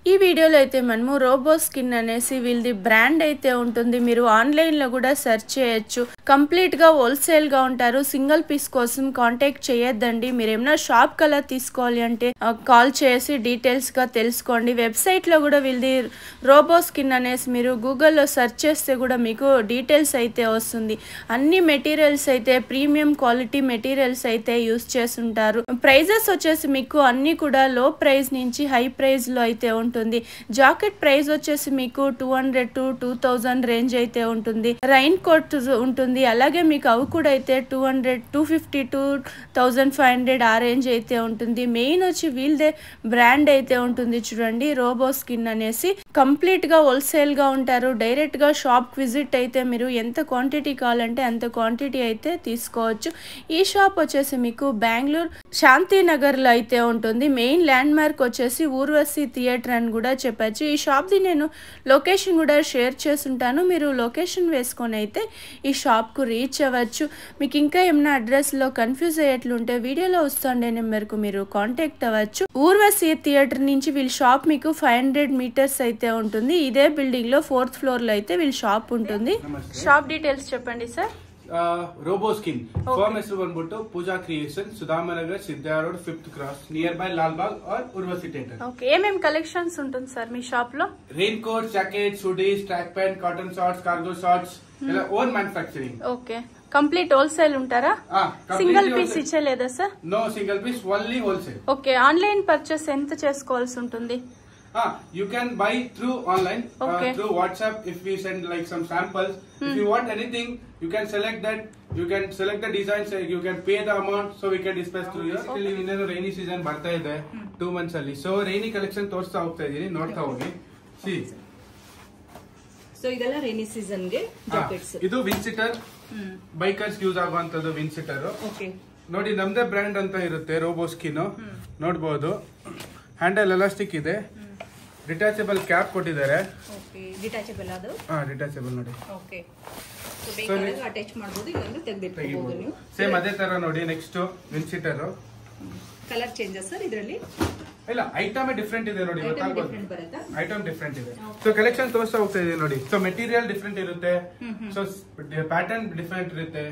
ఈ వీడియోలో అయితే మనము రోబో స్కిన్ అనేసి వీళ్ళది బ్రాండ్ అయితే ఉంటుంది. మీరు ఆన్లైన్ లో కూడా సెర్చ్ చేయొచ్చు. కంప్లీట్ గా హోల్సేల్ గా ఉంటారు. సింగిల్ పీస్ కోసం కాంటాక్ట్ చేయొద్దండి. మీరు ఏమైనా షాప్ కలర్ తీసుకోవాలి అంటే కాల్ చేసి డీటెయిల్స్ గా తెలుసుకోండి. వెబ్సైట్ లో కూడా వీళ్ళది రోబో స్కిన్ అనేసి మీరు గూగుల్లో సెర్చ్ చేస్తే కూడా మీకు డీటెయిల్స్ అయితే వస్తుంది. అన్ని మెటీరియల్స్ అయితే ప్రీమియం క్వాలిటీ మెటీరియల్స్ అయితే యూస్ చేస్తుంటారు. ప్రైజెస్ వచ్చేసి మీకు అన్ని కూడా లో ప్రైస్ నుంచి హై ప్రైస్ లో అయితే ఉంటుంది. జాకెట్ ప్రైస్ వచ్చేసి మీకు 200 to 2000 రేంజ్ అయితే ఉంటుంది. రైన్ కోట్ ఉంటుంది. అలాగే మీకు అవి కూడా అయితే 200, 250 to 1500 ఆ రేంజ్ అయితే ఉంటుంది. మెయిన్ వచ్చి వీళ్ళదే బ్రాండ్ అయితే ఉంటుంది చూడండి, రోబో స్కిన్ అనేసి. కంప్లీట్ గా హోల్సేల్ గా ఉంటారు. డైరెక్ట్ గా షాప్ విజిట్ అయితే మీరు ఎంత క్వాంటిటీ కావాలంటే అంత క్వాంటిటీ అయితే తీసుకోవచ్చు. ఈ షాప్ వచ్చేసి మీకు బెంగళూరు శాంతినగర్ లో అయితే ఉంటుంది. మెయిన్ ల్యాండ్ మార్క్ వచ్చేసి ఊర్వశి థియేటర్ అని కూడా చెప్పచ్చు. ఈ షాప్ ది నేను లొకేషన్ కూడా షేర్ చేస్తుంటాను. మీరు లొకేషన్ వేసుకొని అయితే ఈ షాప్ కు రీచ్ అవ్వచ్చు. మీకు ఇంకా ఏమైనా అడ్రస్ లో కన్ఫ్యూజ్ అయ్యేట్లుంటే వీడియోలో వస్తుండే నెంబర్కు మీరు కాంటాక్ట్ అవ్వచ్చు. ఊర్వశి థియేటర్ నుంచి వీళ్ళ షాప్ మీకు 500 meters అయితే ఉంటుంది. ఇదే బిల్డింగ్ లో 4th floor లో అయితే వీళ్ళ షాప్ ఉంటుంది. షాప్ డీటెయిల్స్ చెప్పండి సార్. రోబో స్కిన్ ఫర్మ్ ಹೆಸರು ಬಂದ್ಬಿಟ್ಟು Pooja creation, Sudhamanagar, Siddha road, 5th cross, near by Lalbagh और उर्वशी थिएटर. ఓకే, ఏమేం కలెక్షన్స్ ఉంటుంది సార్ మీ షాప్ లో? Rain coat, jackets, hoodies, track pant, cotton shorts, cargo shorts, ఇలా own manufacturing. Okay, complete wholesale ఉంటారా? Single piece ఇచ్చేలేదా sir? No single piece, only wholesale. Okay, online purchase ఎంత చేసుకోవాల్సి ఉంటుంది? You can buy through online, through WhatsApp. If we send like some samples, if you want anything, you can select that. You can select the designs. You can pay the amount, so we can dispatch through you. Actually, ಇನ್ನೇನು rainy season ಬರ್ತಾ ಇದೆ 2 months ಅಲ್ಲಿ. So rainy collection ತೋರಿಸ್ತಾ ಹೋಗ್ತಾ ಇದೀನಿ, ನೋಡ್ತಾ ಹೋಗಿ. See. So ಇದೆಲ್ಲ rainy season ಗೆ ಜಾಕೆಟ್ಸ್. ಇದು ವಿನ್ಸಿಟರ್, ಬೈಕರ್ಸ್ ಯೂಸ್ ಆಗುವಂತದ್ದು ವಿನ್ಸಿಟರ್. ಓಕೆ, ನೋಡಿ ನಮ್ದೇ ಬ್ರ್ಯಾಂಡ್ ಅಂತ ಇರುತ್ತೆ ರೋಬೋ ಸ್ಕಿನ್. ನೋಡಬಹುದು, ಹ್ಯಾಂಡಲ್ ಎಲಾಸ್ಟಿಕ್ ಇದೆ, ಡಿಟ್ಯಾಚಬಲ್ ಕ್ಯಾಪ್ ಕೊಟ್ಟಿದ್ದಾರೆ. ಓಕೆ, ಡಿಟ್ಯಾಚಬಲ್ ಅದು. ಡಿಟ್ಯಾಚಬಲ್ ನೋಡಿ. ಓಕೆ, ಸೊ ಬೇಕಾದಾಗ ಅಟ್ಯಾಚ್ ಮಾಡಬಹುದು, ಇಲ್ಲಾಂದ್ರೆ ತೆಗೆದಿಟ್ಕೋಬಹುದು ನೀವು. ಸೇಮ್ ಅದೇ ತರ ನೋಡಿ. ನೆಕ್ಸ್ಟ್ ವಿನ್ಸಿಟರ್. ಕಲರ್ ಚೇಂಜಸ್ ಸರ್ ಇದರಲ್ಲಿ? ಇಲ್ಲ, ಐಟಮ್ ಡಿಫ್ರೆಂಟ್ ಇದೆ ನೋಡಿ, ಗೊತ್ತಾಗಬಹುದು. ಐಟಮ್ ಡಿಫ್ರೆಂಟ್ ಇದೆ. Okay. ಸೊ ಕಲೆಕ್ಷನ್ ತೋರಿಸ್ತಾ ಹೋಗ್ತಾ ಇದೆ ನೋಡಿ. ಸೊ ಮೆಟೀರಿಯಲ್ ಡಿಫ್ರೆಂಟ್ ಇರುತ್ತೆ, ಸೊ ಪ್ಯಾಟರ್ನ್ ಡಿಫ್ರೆಂಟ್ ಇರುತ್ತೆ,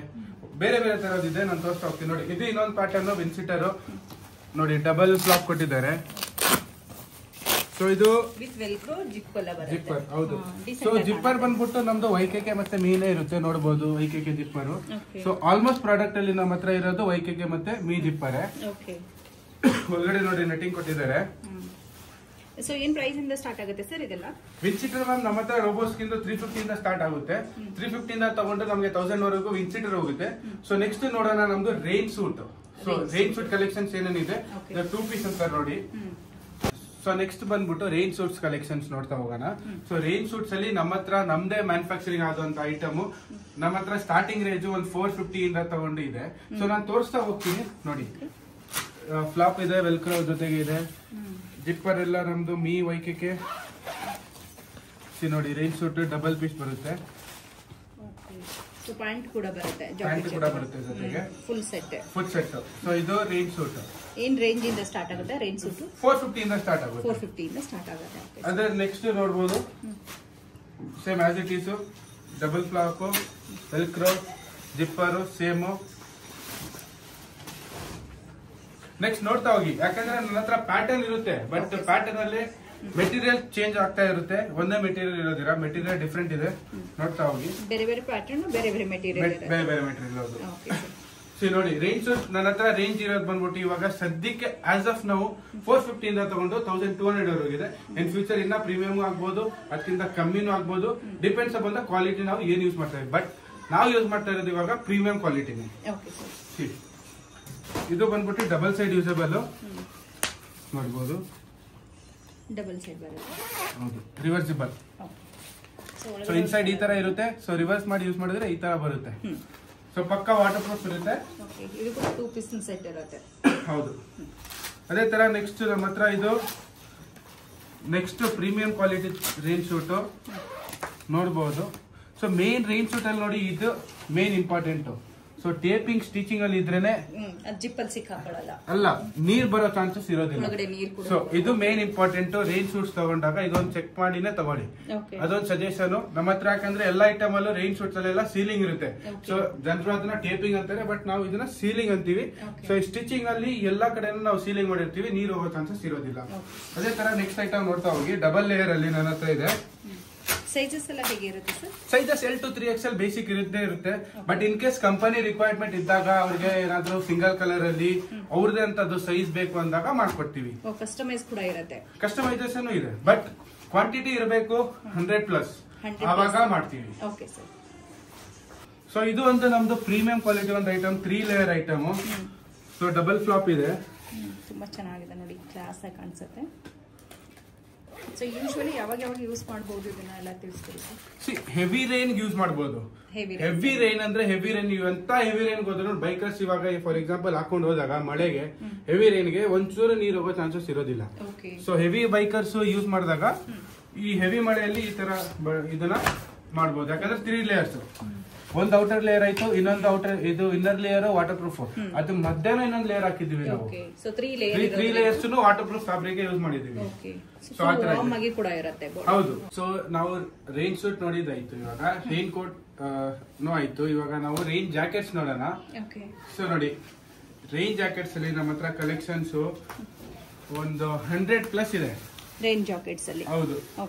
ಬೇರೆ ಬೇರೆ ತರದಿದೆ. ನಾನು ತೋರಿಸ್ತಾ ಹೋಗ್ತೀನಿ ನೋಡಿ. ಇದು ಇನ್ನೊಂದು ಪ್ಯಾಟರ್ನ್ ವಿನ್ಸಿಟರ್ ನೋಡಿ, ಡಬಲ್ ಫ್ಲಾಪ್ ಕೊಟ್ಟಿದ್ದಾರೆ. ಸೊ ಇದು ವಿತ್ ವೆಲ್ಕ್ರೋ ಜಿಪ್ ಎಲ್ಲ ಬರುತ್ತೆ. ಜಿಪ್ಪರ್, ಹೌದು. ಸೊ ಜಿಪ್ಪರ್ ಬಂದ್ಬಿಟ್ಟು ನಮ್ದು ವೈಕೆಕೆ ಮತ್ತೆ ಮೀನೇ ಇರುತ್ತೆ, ನೋಡಬಹುದು. ವೈಕೆಕೆ ಜಿಪ್ಪರ್. ಸೊ ಆಲ್ಮೋಸ್ಟ್ ಪ್ರಾಡಕ್ಟ್ ಅಲ್ಲಿ ನಮ್ಮ ಹತ್ರ ಇರೋದು ವೈಕೆಕೆ ಮತ್ತೆ ಮೀ ಜಿಪ್ಪರೇ. ಓಕೆ, ಒಳಗಡೆ ನೋಡಿ ನೆಟ್ಟಿಂಗ್ ಕೊಟ್ಟಿದ್ದಾರೆ. ಸೊ ಏನ್ ಪ್ರೈಸ್ ಇಂದ ಸ್ಟಾರ್ಟ್ ಆಗುತ್ತೆ ಸರ್ ಇದೆಲ್ಲ? ವಿನ್ಸಿಟರ್ ಮ್ಯಾಮ್ ನಮ್ಮ ಹತ್ರ ರೋಬೋ ಸ್ಕಿನ್ 350 ಇಂದ ಸ್ಟಾರ್ಟ್ ಆಗುತ್ತೆ. 350 ಇಂದ ತಗೊಂಡು ನಮಗೆ 1000 ವರೆಗೂ ವಿನ್ಸಿಟರ್ ಹೋಗುತ್ತೆ. ಸೊ ನೆಕ್ಸ್ಟ್ ನೋಡೋಣ ನಮ್ದು rain suit. So rain suit collections ಏನೇನಿದೆ, 2 ಪೀಸ್ ಅಂತ ನೋಡಿ. ಸೊ ನೆಕ್ಸ್ಟ್ ಬಂದ್ಬಿಟ್ಟು ರೈನ್ ಸೂಟ್ಸ್ ಕಲೆಕ್ಷನ್ಸ್ ನೋಡ್ತಾ ಹೋಗೋಣ. ಸೊ ರೈನ್ ಸೂಟ್ಸ್ ಅಲ್ಲಿ ನಮ್ಮ ಹತ್ರ ನಮ್ದೇ ಮ್ಯಾನುಫ್ಯಾಕ್ಚರಿಂಗ್ ಆದಂತ ಐಟಮ್ ನಮ್ಮ ಹತ್ರ ಸ್ಟಾರ್ಟಿಂಗ್ ರೇಂಜ್ 450 ಇಂದ ತಗೊಂಡು ಇದೆ. ಸೊ ನಾನು ತೋರಿಸ್ತಾ ಹೋಗ್ತೀನಿ ನೋಡಿ. ಫ್ಲಾಪ್ ಇದೆ, ವೆಲ್ಕ್ರೋ ಜೊತೆಗೆ ಇದೆ, ಜಿಪ್ಪರ್ ಎಲ್ಲ ನಮ್ದು ಮೀ ವೈಕೆಕೆ. ನೋಡಿ, ರೈನ್ ಸೂಟ್ ಡಬಲ್ ಪೀಸ್ ಬರುತ್ತೆ. ಸೊ ಪ್ಯಾಂಟ್ ಕೂಡ ಬರುತ್ತೆ, ಪ್ಯಾಂಟ್ ಕೂಡ ಬರುತ್ತೆ ಜೊತೆಗೆ. Full set. ಸೊ ಇದು ರೈನ್ ಸೂಟ್. ಏನ್ ರೇಂಜ್ ಇಂದ ಸ್ಟಾರ್ಟ್ ಆಗುತ್ತೆ ರೈನ್ ಸೂಟ್? 450 ಇಂದ ಸ್ಟಾರ್ಟ್ ಆಗುತ್ತೆ. 450 ಇಂದ ಸ್ಟಾರ್ಟ್ ಆಗುತ್ತೆ. ಅದೇ ನೆಕ್ಸ್ಟ್ ನೋಡಬಹುದು, same as it is, double flap, velcro, zipper same. Next ನೋಡ್ತಾ ಹೋಗಿ, ಯಾಕಂದ್ರೆ ನನ್ನ ಹತ್ರ ಪ್ಯಾಟರ್ನ್ ಇರುತ್ತೆ, ಬಟ್ ಪ್ಯಾಟರ್ನ್ ಅಲ್ಲಿ ಮೆಟೀರಿಯಲ್ ಚೇಂಜ್ ಆಗ್ತಾ ಇರುತ್ತೆ. ಒಂದೇ ಮೆಟೀರಿಯಲ್ ಇರೋದಿಲ್ಲ, ಮೆಟೀರಿಯಲ್ ಡಿಫ್ರೆಂಟ್ ಇದೆ. ನೋಡ್ತಾ ಹೋಗಿ, ಬೇರೆ ಬೇರೆ ಪ್ಯಾಟರ್ನ್, ಬೇರೆ ಬೇರೆ ಮೆಟೀರಿಯಲ್. ಬೇರೆ ಬೇರೆ ಮೆಟೀರಿಯಲ್ ಇರೋದು. ಸೊ ನೋಡಿ, ರೇಂಜ್ ನನ್ನ ಹತ್ರ ರೇಂಜ್ ಇರೋದು ಬಂದ್ಬಿಟ್ಟು ಇವಾಗ ಸದ್ಯಕ್ಕೆ ಆಸ್ ಆಫ್ ನಾವು 450 ಇಂದ ತಗೊಂಡು 1200 ವರೆಗಿದೆ. ಇನ್ ಫ್ಯೂಚರ್ ಇನ್ನ ಪ್ರೀಮಿಯಂ ಆಗ್ಬೋದು, ಅದಕ್ಕಿಂತ ಕಮ್ಮಿನೂ ಆಗ್ಬೋದು. ಡಿಪೆಂಡ್ಸ್ ಅಪಾನ್ ದ ಕ್ವಾಲಿಟಿ ನಾವು ಏನ್ ಯೂಸ್ ಮಾಡ್ತಾ ಇದ್ದೀವಿ. ಬಟ್ ನಾವು ಯೂಸ್ ಮಾಡ್ತಾ ಇರೋದು ಇವಾಗ ಪ್ರೀಮಿಯಂ ಕ್ವಾಲಿಟಿನೇ. ಇದು ಬಂದ್ಬಿಟ್ಟು ಡಬಲ್ ಸೈಡ್ ಯೂಸಬಲ್ ನೋಡ್ಬೋದು. ಡಬಲ್ ಸೈಡ್ ಬರುತ್ತೆ, ಹೌದು, ರಿವರ್ಸಿಬಲ್. ಸೊ ಇನ್ಸೈಡ್ ಈ ತರ ಇರುತ್ತೆ. ಸೊ ರಿವರ್ಸ್ ಮಾಡಿ ಯೂಸ್ ಮಾಡಿದ್ರೆ ಈ ತರ ಬರುತ್ತೆ. ಸೊ ಪಕ್ಕ ವಾಟರ್ ಪ್ರೂಫ್ ಇರುತ್ತೆ. ಇದು ಕೂಡ 2 ಪೀಸ್ ಸೆಟ್ ಇರುತ್ತೆ. ಹೌದು, ಅದೇ ತರ ನೆಕ್ಸ್ಟ್ ನಮ್ಮ ಹತ್ರ ಇದು next premium quality rain suit ನೋಡಬಹುದು. ಸೊ ಮೇನ್ ರೈನ್ ಸೂಟ್ ಅಲ್ಲಿ ನೋಡಿ, ಇದು main important. So taping stitching ಅಲ್ಲಿ ಇದ್ರೇನೆ ಜಿಪ್ಪಲ್ಲಿ ಸಿಕ್ಕಾಕೊಳ್ಳಲ್ಲ, ಅಲ್ಲ ನೀರ್ ಬರೋ ಚಾನ್ಸಸ್ ಇರೋದಿಲ್ಲ. ಒಳಗಡೆ ನೀರ್ ಕೂಡ. ಸೊ ಇದು ಮೇನ್ ಇಂಪಾರ್ಟೆಂಟ್. ರೈನ್ ಸೂಟ್ಸ್ ತಗೊಂಡಾಗ ಇದೊಂದು ಚೆಕ್ ಮಾಡಿನೇ ತಗೊಳ್ಳಿ, ಅದೊಂದು ಸಜೆಷನ್ ನಮ್ಮ ಹತ್ರ. ಯಾಕಂದ್ರೆ ಎಲ್ಲಾ ಐಟಮ್ ಅಲ್ಲೂ ರೈನ್ ಸೂಟ್ಸ್ ಅಲ್ಲೆಲ್ಲ ಸೀಲಿಂಗ್ ಇರುತ್ತೆ. ಸೊ ಜನರು ಅದನ್ನ ಟೇಪಿಂಗ್ ಅಂತಾರೆ, ಬಟ್ ನಾವು ಇದನ್ನ ಸೀಲಿಂಗ್ ಅಂತೀವಿ. ಸೊ ಈ ಸ್ಟಿಚಿಂಗ್ ಅಲ್ಲಿ ಎಲ್ಲಾ ಕಡೆನೂ ನಾವು ಸೀಲಿಂಗ್ ಮಾಡಿರ್ತೀವಿ, ನೀರು ಹೋಗೋ ಚಾನ್ಸಸ್ ಇರೋದಿಲ್ಲ. ಅದೇ ತರ ನೆಕ್ಸ್ಟ್ ಐಟಮ್ ನೋಡ್ತಾ ಹೋಗಿ. ಡಬಲ್ ಲೇಯರ್ ಅಲ್ಲಿ ನನ್ನ ಹತ್ರ ಇದೆ. ಸೈಜಸ್ ಎಲ್ಲ ಹೇಗೆ ಇರುತ್ತೆ ಸರ್? Sizes L to 3XL basic ಇರುತ್ತೆ. But in case company requirement ಇದ್ದಾಗ ಅವ್ರಿಗೆ ಏನಾದ್ರು ಸಿಂಗಲ್ ಕಲರ್ ಅಲ್ಲಿ ಅವ್ರದೇ ಅಂತದ್ದು ಸೈಜ್ ಬೇಕು ಅಂದಾಗ ಮಾಡ್ಕೊಡ್ತೀವಿ. ಕಸ್ಟಮೈಸ್ ಕೂಡ ಇರುತ್ತೆ, ಕಸ್ಟಮೈಸೇಷನ್ ಇದೆ, ಬಟ್ ಕ್ವಾಂಟಿಟಿ ಇರಬೇಕು 100+, ಆವಾಗ ಮಾಡ್ತೀವಿ. Okay sir. ಸೊ ಇದು ಒಂದು ನಮ್ದು ಪ್ರೀಮಿಯಂ ಕ್ವಾಲಿಟಿ ಒಂದು item, 3 layer item. So double flap ಇದೆ, ತುಂಬಾ ಚೆನ್ನಾಗಿದೆ ನೋಡಿ, ಕ್ಲಾಸ್ ಆಗಿ ಕಾಣಿಸುತ್ತೆ. ಸೊ ಯೂಶುವಲಿ ಯಾವಾಗ ಯೂಸ್ ಮಾಡಬಹುದು ಇದನ್ನ ಎಲ್ಲ ತಿಳಿಸ್ತೀರಿ? ಹೆವಿ ರೈನ್ ಯೂಸ್ ಮಾಡಬಹುದು. ಹೆವಿ ರೈನ್ ಅಂದ್ರೆ ಹೆವಿ ರೈನ್, ಎಂತ ಹೆವಿ ರೈನ್ ಹೋದ್ರು ಬೈಕರ್ಸ್ ಇವಾಗ ಫಾರ್ ಎಕ್ಸಾಂಪಲ್ ಹಾಕೊಂಡು ಹೋದಾಗ ಮಳೆಗೆ ಹೆವಿ ರೈನ್ಗೆ ಒಂಚೂರು ನೀರು ಹೋಗೋ ಚಾನ್ಸಸ್ ಇರೋದಿಲ್ಲ. ಸೊ ಹೆವಿ ಬೈಕರ್ಸ್ ಯೂಸ್ ಮಾಡಿದಾಗ ಈ ಹೆವಿ ಮಳೆಯಲ್ಲಿ ಈ ತರ ಇದನ್ನ ಮಾಡಬಹುದು. ಯಾಕಂದ್ರೆ 3 ಲೇಯರ್ಸ್, ಒಂದು ಔಟರ್ ಲೇಯರ್ ಆಯ್ತು, ಇನ್ನೊಂದು ಔಟರ್ ಇದು ಇನ್ನರ್ ಲೇಯರ್ ವಾಟರ್ ಪ್ರೂಫ್, ಅದು ಮಧ್ಯಾಹ್ನ ಇನ್ನೊಂದು ಲೇಯರ್ ಹಾಕಿದ್ವಿ ನಾವು. 3 layers water proof fabric use ಮಾಡಿದೀವಿ. ಹೌದು. ಸೊ ನಾವು ರೈನ್ ಸೂಟ್ ನೋಡಿದಾಯ್ತು, ಇವಾಗ ರೈನ್ ಕೋಟ್ ಆಯ್ತು. ಇವಾಗ ನಾವು ರೈನ್ ಜಾಕೆಟ್ಸ್ ನೋಡೋಣ. ಸೊ ನೋಡಿ, ರೈನ್ ಜಾಕೆಟ್ಸ್ ಅಲ್ಲಿ ನಮ್ಮ ಹತ್ರ ಕಲೆಕ್ಷನ್ಸ್ ಒಂದು 100+ ಇದೆ ರೈನ್ ಜಾಕೆಟ್ಸ್ ಅಲ್ಲಿ. ಹೌದು.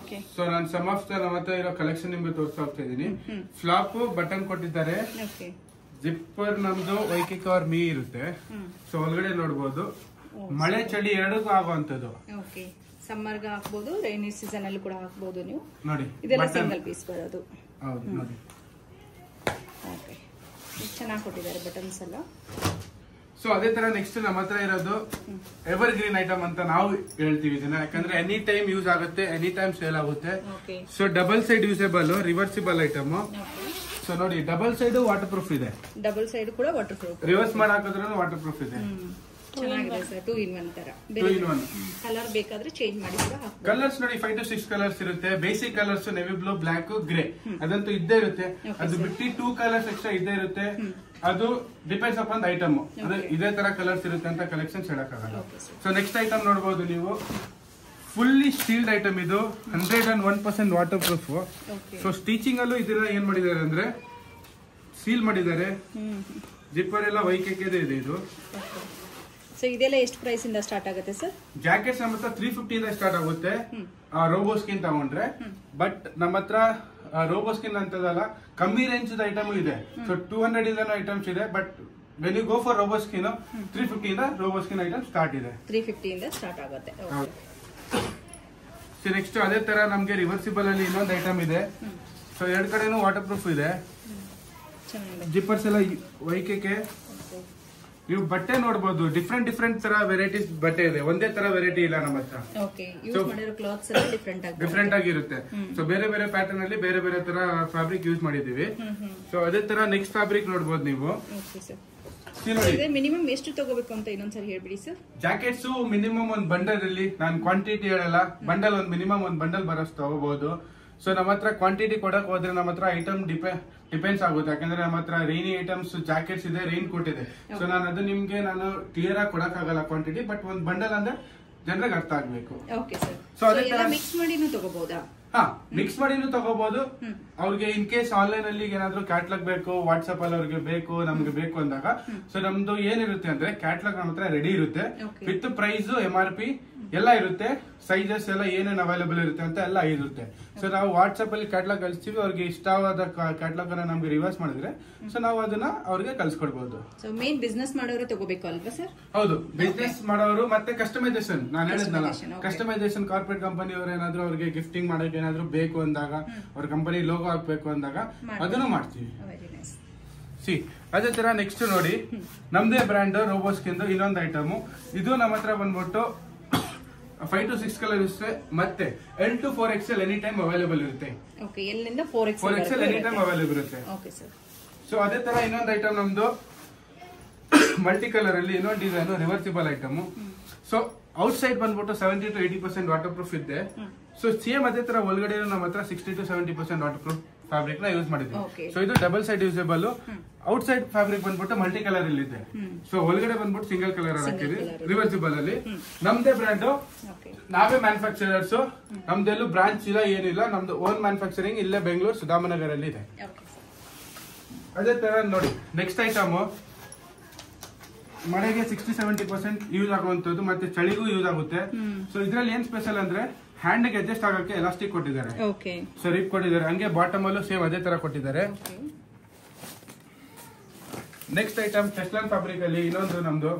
ಸೊ ನಾನು ಸಮ್ ಆಫ್ ನಮ್ಮ ಹತ್ರ ಇರೋ ಕಲೆಕ್ಷನ್ ನಿಮ್ಗೆ ತೋರಿಸ್ತಾ ಹೋಗ್ತಾ ಇದೀನಿ. ಫ್ಲಾಪ್ ಬಟನ್ ಕೊಟ್ಟಿದ್ದಾರೆ, ಜಿಪ್ಪರ್ ನಮ್ದು ವೈಕಿಕ್ ಅವರ್ ಮೀ ಇರುತ್ತೆ. ಸೊ ಒಳಗಡೆ ನೋಡಬಹುದು, ಮಳೆ ಚಳಿ ಎರಡಕ್ಕೂ ಆಗುವಂತದ್ದು. ಸಮ್ಮರ್ಗೆ ಹಾಕ್ಬಹುದು, ರೈನಿ ಸೀಸನ್ ಅಲ್ಲಿ ಕೂಡ ಹಾಕ್ಬಹುದು ನೀವು. ನೋಡಿ ಇದೆಲ್ಲ ಸಿಂಗಲ್ ಪೀಸ್ ಬರೋದು. ಹೌದು ನೋಡಿ, ಓಕೆ, ಚೆನ್ನಾಗಿ ಕೊಟ್ಟಿದ್ದಾರೆ ಬಟನ್ಸ್ ಎಲ್ಲ. ಸೊ ಅದೇ ತರ ನೆಕ್ಸ್ಟ್ ನಮ್ಮ ಹತ್ರ ಇರೋದು ಎವರ್ ಗ್ರೀನ್ ಐಟಮ್ ಅಂತ ನಾವು ಹೇಳ್ತೀವಿ ಇದನ್ನ. ಯಾಕಂದ್ರೆ ಎನಿ ಟೈಮ್ ಯೂಸ್ ಆಗುತ್ತೆ, ಎನಿ ಟೈಮ್ ಸೇಲ್ ಆಗುತ್ತೆ. So double side usable reversible item. So ನೋಡಿ, ಡಬಲ್ ಸೈಡ್ ವಾಟರ್ ಪ್ರೂಫ್ ಇದೆ, ಡಬಲ್ ಸೈಡ್ ಕೂಡ ವಾಟರ್ ಪ್ರೂಫ್, ರಿವರ್ಸ್ ಮಾಡಿ ಹಾಕಿದ್ರೂ ವಾಟರ್ ಪ್ರೂಫ್ ಇದೆ. ಚೆನ್ನಾಗಿದೆ ಸರ್, 2 in 1 ತರ. ಕಲರ್ ಬೇಕಾದ್ರೆ ಚೇಂಜ್ ಮಾಡಿ ಕೂಡ ಹಾಕಬಹುದು. ಕಲರ್ಸ್ ನೋಡಿ 5 to 6 ಕಲರ್ಸ್ ಇರುತ್ತೆ. Basic colours navy blue, black, grey ಅದಂತೂ ಇದ್ದೇ ಇರುತ್ತೆ. ಅದು ಬಿಟ್ಟು 2 ಕಲರ್ಸ್ ಎಕ್ಸ್ಟ್ರಾ ಇದ್ದೇ ಇರುತ್ತೆ. ಅದು ಡಿಪೆಂಡ್ಸ್ ಅಪಾನ್ ಐಟಮ್. ಅಂದ್ರೆ ಇದೇ ತರ ಕಲರ್ಸ್ ಇರುತ್ತೆ ಅಂತ ಕಲೆಕ್ಷನ್ಸ್ ಹೇಳಕ್ಕಾಗಲ್ಲ. ಸೊ ನೆಕ್ಸ್ಟ್ ಐಟಮ್ ನೋಡಬಹುದು ನೀವು, ಫುಲ್ಲಿ ಸ್ಟೀಲ್ಡ್ ಐಟಮ್. ಇದು 101% ವಾಟರ್ ಪ್ರೂಫ್. ಸೊ ಸ್ಟಿಚಿಂಗ್ ಅಲ್ಲೂ ಇದನ್ನ ಏನ್ ಮಾಡಿದ್ದಾರೆ ಅಂದ್ರೆ ಸೀಲ್ ಮಾಡಿದ್ದಾರೆ. ಜಿಪ್ಪರ್ ಎಲ್ಲ ವೈಕೆಕೆದೇ ಇದೆ ಇದು. ಸೊ ಇದೆಲ್ಲ ಎಷ್ಟು ಪ್ರೈಸ್ ಇಂದ ಸ್ಟಾರ್ಟ್ ಆಗುತ್ತೆ ಸರ್? ಜಾಕೆಟ್ಸ್ ನಮ್ಮ ಹತ್ರ 350 ಇಂದ ಸ್ಟಾರ್ಟ್ ಆಗುತ್ತೆ ರೋಬೋ ಸ್ಕಿನ್ ತಗೊಂಡ್ರೆ. ಬಟ್ ನಮ್ಮ ಹತ್ರ ರೋಬೋ ಸ್ಕಿನ್ ಅಂತದಲ್ಲ, ಕಮ್ಮಿ ರೇಂಜ್ ಐಟಮ್ ಇದೆ. ಸೊ 200 ಇಂದ ಐಟಮ್ಸ್ ಇದೆ. But when you go for robo skin 350 ಇಂದ ರೋಬೋ ಸ್ಕಿನ್ ಐಟಮ್ ಸ್ಟಾರ್ಟ್ ಇದೆ. 350 ಇಂದ ಸ್ಟಾರ್ಟ್ ಆಗುತ್ತೆ. ಸೊ ನೆಕ್ಸ್ಟ್ ಅದೇ ತರ ನಮ್ಗೆ ರಿವರ್ಸಿಬಲ್ ಅಲ್ಲಿ ಇನ್ನೊಂದು ಐಟಮ್ ಇದೆ. ಸೊ 2 ಕಡೆನೂ ವಾಟರ್ ಪ್ರೂಫ್ ಇದೆ. ಜಿಪ್ಪರ್ಸ್ ಎಲ್ಲ ವೈಕೆಕೆ. ನೀವು ಬಟ್ಟೆ ನೋಡಬಹುದು, ಡಿಫ್ರೆಂಟ್ ತರ ವೆರೈಟೀಸ್ ಬಟ್ಟೆ ಇದೆ, ಒಂದೇ ತರ ವೆರೈಟಿ ಇಲ್ಲ ನಮ್ಮ ಹತ್ರ. ಡಿಫ್ರೆಂಟ್ ಆಗಿರುತ್ತೆ. ಸೊ ಬೇರೆ ಬೇರೆ ಪ್ಯಾಟರ್ನ್ ಅಲ್ಲಿ ಬೇರೆ ಬೇರೆ ತರ ಫ್ಯಾಬ್ರಿಕ್ ಯೂಸ್ ಮಾಡಿದೀವಿ. ಸೊ ಅದೇ ತರ ನೆಕ್ಸ್ಟ್ ಫ್ಯಾಬ್ರಿಕ್ ನೋಡಬಹುದು ನೀವು. ಮಿನಿಮಮ್ ಎಷ್ಟು ತಗೋಬೇಕು ಅಂತ ಇನ್ನೊಂದ್ಸರಿ ಹೇಳ್ಬಿಡಿ ಸರ್. ಜಾಕೆಟ್ಸ್ ಮಿನಿಮಮ್ ಒಂದು ಬಂಡಲ್ ಅಲ್ಲಿ, ನಾನು ಕ್ವಾಂಟಿಟಿ ಹೇಳಲ್ಲ, ಬಂಡಲ್ ಒಂದು ಮಿನಿಮಮ್ ಒಂದು ಬಂಡಲ್ ಬರೋಷ್ಟು ತಗೋಬಹುದು. ಸೊ ನಮ್ಮ ಹತ್ರ ಕ್ವಾಂಟಿಟಿ ಕೊಡಕ್ ಹೋದ್ರೆ ನಮ್ಮ ಹತ್ರ ಐಟಮ್ ಡಿಪೆಂಡ್ಸ್ ಆಗುತ್ತೆ. ಯಾಕಂದ್ರೆ ನಮ್ಮ ಹತ್ರ ರೈನಿ ಐಟಮ್ಸ್ ಜಾಕೆಟ್ಸ್ ಇದೆ, ರೈನ್ ಕೋಟ್ ಇದೆ. ಸೊ ನಾನು ಅದು ನಿಮ್ಗೆ ಕ್ಲಿಯರ್ ಆಗಿ ಕೊಡಕ್ ಆಗಲ್ಲ ಕ್ವಾಂಟಿಟಿ. ಬಟ್ ಒಂದು ಬಂಡಲ್ ಅಂದ್ರೆ ಜನರಿಗೆ ಅರ್ಥ ಆಗ್ಬೇಕು. ಸೊ ಅದೇ ತರ ಮಿಕ್ಸ್ ಮಾಡಿನೂ ತಗೋಬಹುದಾ? ಮಿಕ್ಸ್ ಮಾಡಿನೂ ತಗೋಬಹುದು. ಅವ್ರಿಗೆ ಇನ್ ಕೇಸ್ ಆನ್ಲೈನ್ ಅಲ್ಲಿ ಏನಾದ್ರು ಕ್ಯಾಟ್ಲಾಗ್ ಬೇಕು, ವಾಟ್ಸ್ಆಪ್ ಅಲ್ಲಿ ಅವ್ರಿಗೆ ಬೇಕು, ನಮ್ಗೆ ಬೇಕು ಅಂದಾಗ, ಸೊ ನಮ್ದು ಏನಿರುತ್ತೆ ಅಂದ್ರೆ ಕ್ಯಾಟ್ಲಾಗ್ ನಮ್ಮ ಹತ್ರ ರೆಡಿ ಇರುತ್ತೆ, ವಿತ್ ಪ್ರೈಸ್, MRP ಎಲ್ಲ ಇರುತ್ತೆ, ಸೈಜಸ್ ಎಲ್ಲ ಏನೇನು ಅವೈಲೇಬಲ್ ಇರುತ್ತೆ ಅಂತ ಎಲ್ಲ ಇರುತ್ತೆ. ಸೊ ನಾವು ವಾಟ್ಸ್ಆಪ್ ಅಲ್ಲಿ ಕ್ಯಾಟ್ಲಾಗ್ ಕಳಿಸ್ತೀವಿ. ಅವ್ರಿಗೆ ಇಷ್ಟವಾದ ಕ್ಯಾಟ್ಲಾಗ್ ಅನ್ನ ನಮ್ಗೆ ರಿವರ್ಸ್ ಮಾಡಿದ್ರೆ ಸೊ ನಾವು ಅದನ್ನ ಅವ್ರಿಗೆ ಕಳ್ಸಿಕೊಡ್ಬಹುದು. ಮೇನ್ ಬಿಸ್ನೆಸ್ ಮಾಡೋರು ತಗೋಬೇಕು ಅಲ್ವಾ ಸರ್? ಹೌದು, ಬಿಸ್ನೆಸ್ ಮಾಡೋರು ಮತ್ತೆ ಕಸ್ಟಮೈಸೇಷನ್. ನಾನು ಹೇಳಿದ್ನಲ್ಲ, ಕಸ್ಟಮೈಸೇಷನ್ ಕಾರ್ಪೊರೇಟ್ ಕಂಪನಿ ಅವ್ರು ಏನಾದ್ರು ಅವ್ರಿಗೆ ಗಿಫ್ಟಿಂಗ್ ಮಾಡೋಕೆ ಏನಾದ್ರು ಬೇಕು ಅಂದಾಗ, ಅವ್ರ ಕಂಪನಿ ಲೋಗೋ ಹಾಕ್ಬೇಕು ಅಂದಾಗ ಅದನ್ನು ಮಾಡ್ತೀವಿ. ಅದೇ ತರ ನೆಕ್ಸ್ಟ್ ನೋಡಿ, ನಮ್ದೇ ಬ್ರ್ಯಾಂಡ್ ರೋಬೋಸ್ಕಿಂದು ಇನ್ನೊಂದು ಐಟಮ್. ಇದು ನಮ್ಮ ಹತ್ರ ಬಂದ್ಬಿಟ್ಟು 5 to 6 ಕಲರ್ ಇರುತ್ತೆ. ಮತ್ತೆ L to 4XL any time available ಇರುತ್ತೆ. 4XL ಎನಿ ಟೈಮ್ ಅವೈಲೇಬಲ್ ಇರುತ್ತೆ. ಸೊ ಅದೇ ತರ ಇನ್ನೊಂದು ಐಟಮ್ ನಮ್ದು ಮಲ್ಟಿ ಕಲರ್ ಅಲ್ಲಿ ಇನ್ನೊಂದು design reversible item. So out side ಬಂದ್ಬಿಟ್ಟು 70 to 80% ವಾಟರ್ ಪ್ರೂಫ್ ಇದೆ. ಸೊ ಸೇಮ್ ಅದೇ ತರ ಒಳಗಡೆ ನಮ್ಮ ಹತ್ರ 60 to 70% ವಾಟರ್ ಪ್ರೂಫ್ ಫ್ಯಾಬ್ರಿಕ್ ನ ಯೂಸ್ ಮಾಡಿದ್ವಿ. Okay. ಸೊ ಇದು double side usable. Out side fabric ಬಂದ್ಬಿಟ್ಟು ಮಲ್ಟಿ ಕಲರ್ ಅಲ್ಲಿ ಇದೆ. ಸೊ ಒಳಗಡೆ ಬಂದ್ಬಿಟ್ಟು ಸಿಂಗಲ್ ಕಲರ್ ಹಾಕಿದ್ವಿ ರಿವರ್ಸಿಬಲ್ ಅಲ್ಲಿ. ನಮ್ದೇ ಬ್ರ್ಯಾಂಡ್, ನಾವೇ ಮ್ಯಾನುಫ್ಯಾಕ್ಚರರ್ಸ್, ನಮ್ದೆಲ್ಲೂ ಬ್ರಾಂಚ್ ಇಲ್ಲ ಏನಿಲ್ಲ, ನಮ್ದು ಓನ್ ಮ್ಯಾನುಫ್ಯಾಕ್ಚರಿಂಗ್ ಇಲ್ಲೇ ಬೆಂಗಳೂರು ಸುಧಾಮನಗರ್ ಅಲ್ಲಿ ಇದೆ. ಅದೇ ತರ ನೋಡಿ ನೆಕ್ಸ್ಟ್ ಐಟಮ್ ಮಳೆಗೆ 60-70% ಯೂಸ್ ಆಗುವಂತದ್ದು ಮತ್ತೆ ಚಳಿಗೂ ಯೂಸ್ ಆಗುತ್ತೆ. ಸೊ ಇದ್ರಲ್ಲಿ ಏನ್ ಸ್ಪೆಷಲ್ ಅಂದ್ರೆ ಹ್ಯಾಂಡ್ ಗೆ ಅಡ್ಜಸ್ಟ್ ಆಗಕ್ಕೆ ಎಲಾಸ್ಟಿಕ್ ಕೊಟ್ಟಿದ್ದಾರೆ, ಸೊ ರಿಪ್ ಕೊಟ್ಟಿದ್ದಾರೆ, ಹಂಗೆ ಬಾಟಮ್ ಅಲ್ಲೂ ಸೇಮ್ ಅದೇ ತರ ಕೊಟ್ಟಿದ್ದಾರೆ. ನೆಕ್ಸ್ಟ್ ಐಟಮ್ ಟೆಸ್ಲಾನ್ ಫ್ಯಾಬ್ರಿಕ್ ಅಲ್ಲಿ ಇನ್ನೊಂದು ನಮ್ದು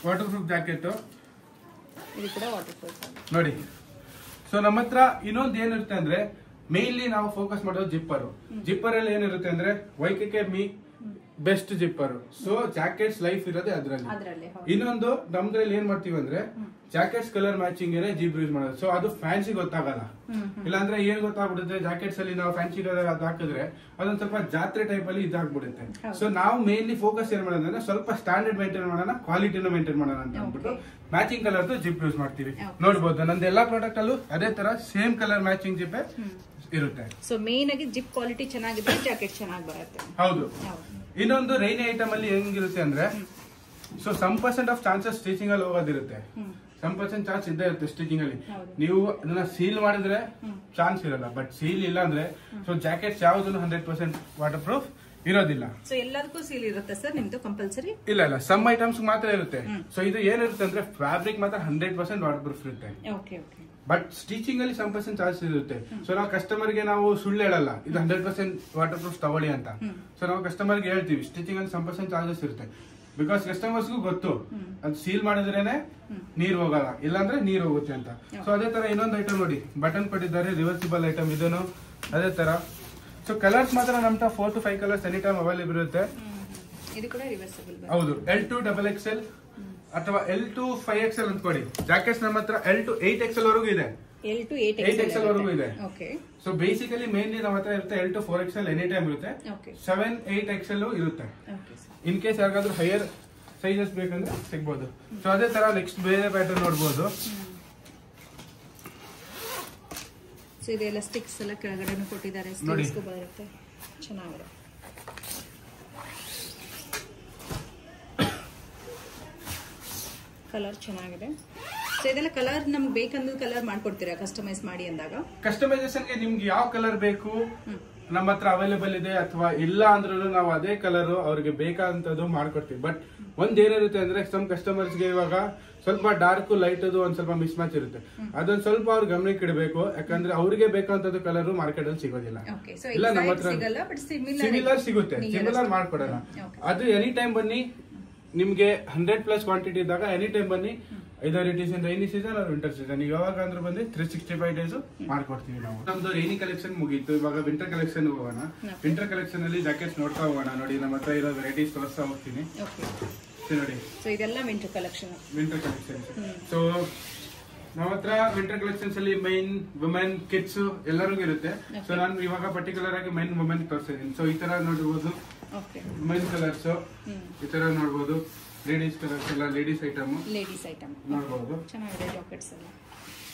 ವಾಟರ್ ಪ್ರೂಫ್ ಜಾಕೆಟ್ ನೋಡಿ. ಸೊ ನಮ್ಮ ಹತ್ರ ಇನ್ನೊಂದು ಏನಿರುತ್ತೆ ಅಂದ್ರೆ ಮೇನ್ಲಿ ನಾವು ಫೋಕಸ್ ಮಾಡೋದು ಜಿಪ್ಪರ್. ಜಿಪ್ಪರ್ ಅಲ್ಲಿ ಏನಿರುತ್ತೆ ಅಂದ್ರೆ YKK me best zipper. So jackets life ಇರೋದೇ ಅದ್ರಲ್ಲಿ. ಇನ್ನೊಂದು ನಮ್ದ್ರಲ್ಲಿ ಏನ್ ಮಾಡ್ತೀವಿ ಅಂದ್ರೆ ಜಾಕೆಟ್ಸ್ ಕಲರ್ ಮ್ಯಾಚಿಂಗ್ ಏನೇ ಜಿಪ್ ಯೂಸ್ ಮಾಡೋದು. ಸೊ ಅದು ಫ್ಯಾನ್ಸಿ ಗೊತ್ತಾಗಲ್ಲ, ಇಲ್ಲಾಂದ್ರೆ ಏನ್ ಗೊತ್ತಾಗ್ಬಿಡುತ್ತೆ ಜಾಕೆಟ್ಸ್ ಅಲ್ಲಿ ನಾವು ಫ್ಯಾನ್ಸಿ ಕಲರ್ ಅದು ಹಾಕಿದ್ರೆ ಅದೊಂದ್ ಸ್ವಲ್ಪ ಜಾತ್ರೆ ಟೈಪ್ ಅಲ್ಲಿ ಇದಾಗ್ಬಿಡುತ್ತೆ. ಸೊ ನಾವು ಮೇನ್ಲಿ ಫೋಕಸ್ ಏನ್ ಮಾಡೋದು ಅಂದ್ರೆ ಸ್ವಲ್ಪ ಸ್ಟ್ಯಾಂಡರ್ಡ್ ಮೇಂಟೈನ್ ಮಾಡೋಣ, ಕ್ವಾಲಿಟಿನ ಮೇಂಟೈನ್ ಮಾಡೋಣ ಅಂತ ಅಂದ್ಬಿಟ್ಟು ಮ್ಯಾಚಿಂಗ್ ಕಲರ್ ಜಿಪ್ ಯೂಸ್ ಮಾಡ್ತೀವಿ. ನೋಡ್ಬೋದು ನಂದು ಎಲ್ಲಾ ಪ್ರಾಡಕ್ಟ್ ಅಲ್ಲೂ ಅದೇ ತರ ಸೇಮ್ ಕಲರ್ ಮ್ಯಾಚಿಂಗ್ ಜಿಪ್ ಇರುತ್ತೆ. ಸೊ ಮೇನ್ ಆಗಿ ಜಿಪ್ ಕ್ವಾಲಿಟಿ ಚೆನ್ನಾಗಿದ್ರೆ ಜಾಕೆಟ್ ಚೆನ್ನಾಗಿ ಬರುತ್ತೆ. ಹೌದು. ಇನ್ನೊಂದು ರೈನಿ ಐಟಮ್ ಅಲ್ಲಿ ಹೆಂಗಿರುತ್ತೆ ಅಂದ್ರೆ so some percent of chances stitching ಅಲ್ಲಿ ಹೋಗೋದಿರುತ್ತೆ, ಸಮ್ ಪರ್ಸೆಂಟ್ ಚಾನ್ಸ್ ಇದ್ದೇ ಇರುತ್ತೆ ಸ್ಟಿಚಿಂಗ್ ಅಲ್ಲಿ. ನೀವು ಅದನ್ನ ಸೀಲ್ ಮಾಡಿದ್ರೆ ಚಾನ್ಸ್ ಇರಲ್ಲ, ಬಟ್ ಸೀಲ್ ಇಲ್ಲ ಅಂದ್ರೆ ಸೊ ಜಾಕೆಟ್ಸ್ ಯಾವ್ದು 100% ವಾಟರ್ ಪ್ರೂಫ್ ಇರೋದಿಲ್ಲ. ಸೊ ಎಲ್ಲದಕ್ಕೂ ಸೀಲ್ ಇರುತ್ತೆ ಸರ್ ನಿಮ್ದು ಕಂಪಲ್ಸರಿ? ಇಲ್ಲ ಸಮ್ ಐಟಮ್ಸ್ ಮಾತ್ರ ಇರುತ್ತೆ. ಸೊ ಇದು ಏನಿರುತ್ತೆ ಅಂದ್ರೆ ಫ್ಯಾಬ್ರಿಕ್ ಮಾತ್ರ 100% ವಾಟರ್ ಪ್ರೂಫ್ ಇರುತ್ತೆ, ಬಟ್ ಸ್ಟಿಚಿಂಗ್ ಅಲ್ಲಿ ಸಮ್ ಪರ್ಸೆಂಟ್ ಚಾನ್ಸಸ್ ಇರುತ್ತೆ. ಸೊ ನಾವು ಕಸ್ಟಮರ್ ಗೆ ನಾವು ಸುಳ್ಳು ಹೇಳಲ್ಲ ಇದು 100% ವಾಟರ್ ಪ್ರೂಫ್ ತಗೊಳ್ಳಿ ಅಂತ. ಸೊ ನಾವು ಕಸ್ಟಮರ್ ಗೆ ಹೇಳ್ತೀವಿ ಸ್ಟಿಚಿಂಗ್ ಅಲ್ಲಿ ಸಮ್ ಪರ್ಸೆಂಟ್ ಚಾರ್ಜಸ್ ಇರುತ್ತೆ, ಬಿಕಾಸ್ ಕಸ್ಟಮರ್ಸ್ಗೂ ಗೊತ್ತು ಅದು ಸೀಲ್ ಮಾಡಿದ್ರೇನೆ ನೀರ್ ಹೋಗಲ್ಲ, ಇಲ್ಲಾಂದ್ರೆ ನೀರ್ ಹೋಗುತ್ತೆ ಅಂತ. ಸೊ ಅದೇ ತರ ಇನ್ನೊಂದು ಐಟಮ್ ನೋಡಿ ಬಟನ್ ಕೊಟ್ಟಿದ್ದಾರೆ, ರಿವರ್ಸಿಬಲ್ ಐಟಮ್ ಇದನ್ನು ಅದೇ ತರ. ಸೊ ಕಲರ್ಸ್ ಮಾತ್ರ ನಮ್ಮ 4 to 5 colours any time available ಇರುತ್ತೆ. ಹೌದು, L2 XXL ಅಥವಾ L2 5XL ಅಂತ ಕೊಡಿ. ಜಾಕೆಟ್ಸ್ ನಮ್ಮ ಹತ್ರ L2 8XL ವರೆಗೂ ಇದೆ, 8XL ವರೆಗೂ ಇದೆ. ಸೊ ಬೇಸಿಕಲಿ ಮೇನ್ಲಿ ನಮ್ಮ ಹತ್ರ ಇರುತ್ತೆ L2 4XL ಎನಿ ಟೈಮ್ ಇರುತ್ತೆ, 7 8XL ಇರುತ್ತೆ. ಇನ್ ಕೇಸ್ ಯಾರಿಗಾದ್ರೂ ಹೈಯರ್ ಸೈಜಸ್ ಬೇಕಂದ್ರೆ ಸಿಗ್ಬೋದು. ಸೊ ಅದೇ ತರ ನೆಕ್ಸ್ಟ್ ಬೇರೆ ಪ್ಯಾಟರ್ನ್ ನೋಡ್ಬೋದು. ಸೊ ಇದೆಲ್ಲ ಸ್ಟಿಕ್ಸ್ ಎಲ್ಲ ಕೆಳಗಡೆ ಕೊಟ್ಟಿದ್ದಾರೆ, ಸ್ಟಿಕ್ಸ್ ಬರುತ್ತೆ ಚೆನ್ನಾಗಿದೆ. ಕಲರ್ ಚೆನ್ನಾಗಿದೆ. ಸೊ ಇದೆಲ್ಲ ಕಲರ್ ನಮ್ಗೆ ಬೇಕಂದ್ರೆ ಕಲರ್ ಮಾಡ್ಕೊಡ್ತೀರಾ ಕಸ್ಟಮೈಸ್ ಮಾಡಿ ಅಂದಾಗ? ಕಸ್ಟಮೈಸೇಷನ್ ಗೆ ನಿಮ್ಗೆ ಯಾವ ಕಲರ್ ಬೇಕು ನಮ್ಮ ಹತ್ರ ಅವೈಲೇಬಲ್ ಇದೆ, ಅಥವಾ ಇಲ್ಲ ಅಂದ್ರೂ ನಾವು ಅದೇ ಕಲರ್ ಅವ್ರಿಗೆ ಬೇಕಾದಂತದ್ದು ಮಾಡ್ಕೊಡ್ತೀವಿ. ಬಟ್ ಒಂದ್ ಏನಿರುತ್ತೆ ಅಂದ್ರೆ ಸಮ್ ಕಸ್ಟಮರ್ಸ್ ಗೆ ಇವಾಗ ಸ್ವಲ್ಪ ಡಾರ್ಕ್ ಲೈಟ್ ಒಂದ್ ಸ್ವಲ್ಪ ಮಿಸ್ ಮ್ಯಾಚ್ ಇರುತ್ತೆ, ಅದೊಂದ್ ಸ್ವಲ್ಪ ಅವ್ರ ಗಮನಕ್ಕೆ ಇಡಬೇಕು. ಯಾಕಂದ್ರೆ ಅವ್ರಿಗೆ ಬೇಕಾದಂತದ್ದು ಕಲರ್ ಮಾರ್ಕೆಟ್ ಅಲ್ಲಿ ಸಿಗೋದಿಲ್ಲ, ಇಲ್ಲ ನಮ್ಮ ಹತ್ರ ಸಿಮಿಲರ್ ಸಿಗುತ್ತೆ, ಸಿಮಿಲರ್ ಮಾಡ್ಕೊಡೋಣ. ಅದು ಎನಿ ಟೈಮ್ ಬನ್ನಿ, ನಿಮ್ಗೆ 100+ ಕ್ವಾಂಟಿಟಿ ಇದ್ದಾಗ ಎನಿ ಟೈಮ್ ಬನ್ನಿ. Either it is in rainy season or winter season, ಯಾವಾಗ ಅಂದ್ರೆ ಬಂದು 365 ಡೇಸ್ ಮಾಡ್ಕೊಡ್ತೀವಿ ನಾವು. ನಮ್ದು ರೈನಿ ಕಲೆಕ್ಷನ್ ಮುಗೀತು, ಇವಾಗ ವಿಂಟರ್ ಕಲೆಕ್ಷನ್ ಹೋಗೋಣ. ವಿಂಟರ್ ಕಲೆಕ್ಷನ್ ಅಲ್ಲಿ ಜಾಕೆಟ್ಸ್ ನೋಡ್ತಾ ಹೋಗೋಣ. ನೋಡಿ ನಮ್ಮ ಹತ್ರ ಇರೋ ವೆರೈಟೀಸ್ ತೋರಿಸ್ತಾ ಹೋಗ್ತೀನಿ ನೋಡಿ. ಸೊ ಇದೆಲ್ಲ ವಿಂಟರ್ ಕಲೆಕ್ಷನ್. ಸೊ ನಮ್ಮ ಹತ್ರ ವಿಂಟರ್ ಕಲೆಕ್ಷನ್ಸ್ ಅಲ್ಲಿ ಮೈನ್ ವುಮೆನ್ ಕಿಡ್ಸ್ ಎಲ್ಲರಿಗೂ ಇರುತ್ತೆ. ಸೊ ನಾನು ಇವಾಗ ಪರ್ಟಿಕ್ಯುಲರ್ ಆಗಿ ಮೈನ್ ವುಮೆನ್ ತೋರಿಸ್ತಾ ಇದೀನಿ. ಸೊ ಈ ತರ ನೋಡಬಹುದು ಮೈನ್ ಕಲರ್ಸ್, ಈ ತರ ನೋಡಬಹುದು. ಲೇಡೀಸ್ ಕಲರ್ಸ್ ಎಲ್ಲ ಲೇಡೀಸ್ ಐಟಮ್ ನೋಡಬಹುದು. ಚೆನ್ನಾಗಿದೆ ಜಾಕೆಟ್ಸ್ ಎಲ್ಲ.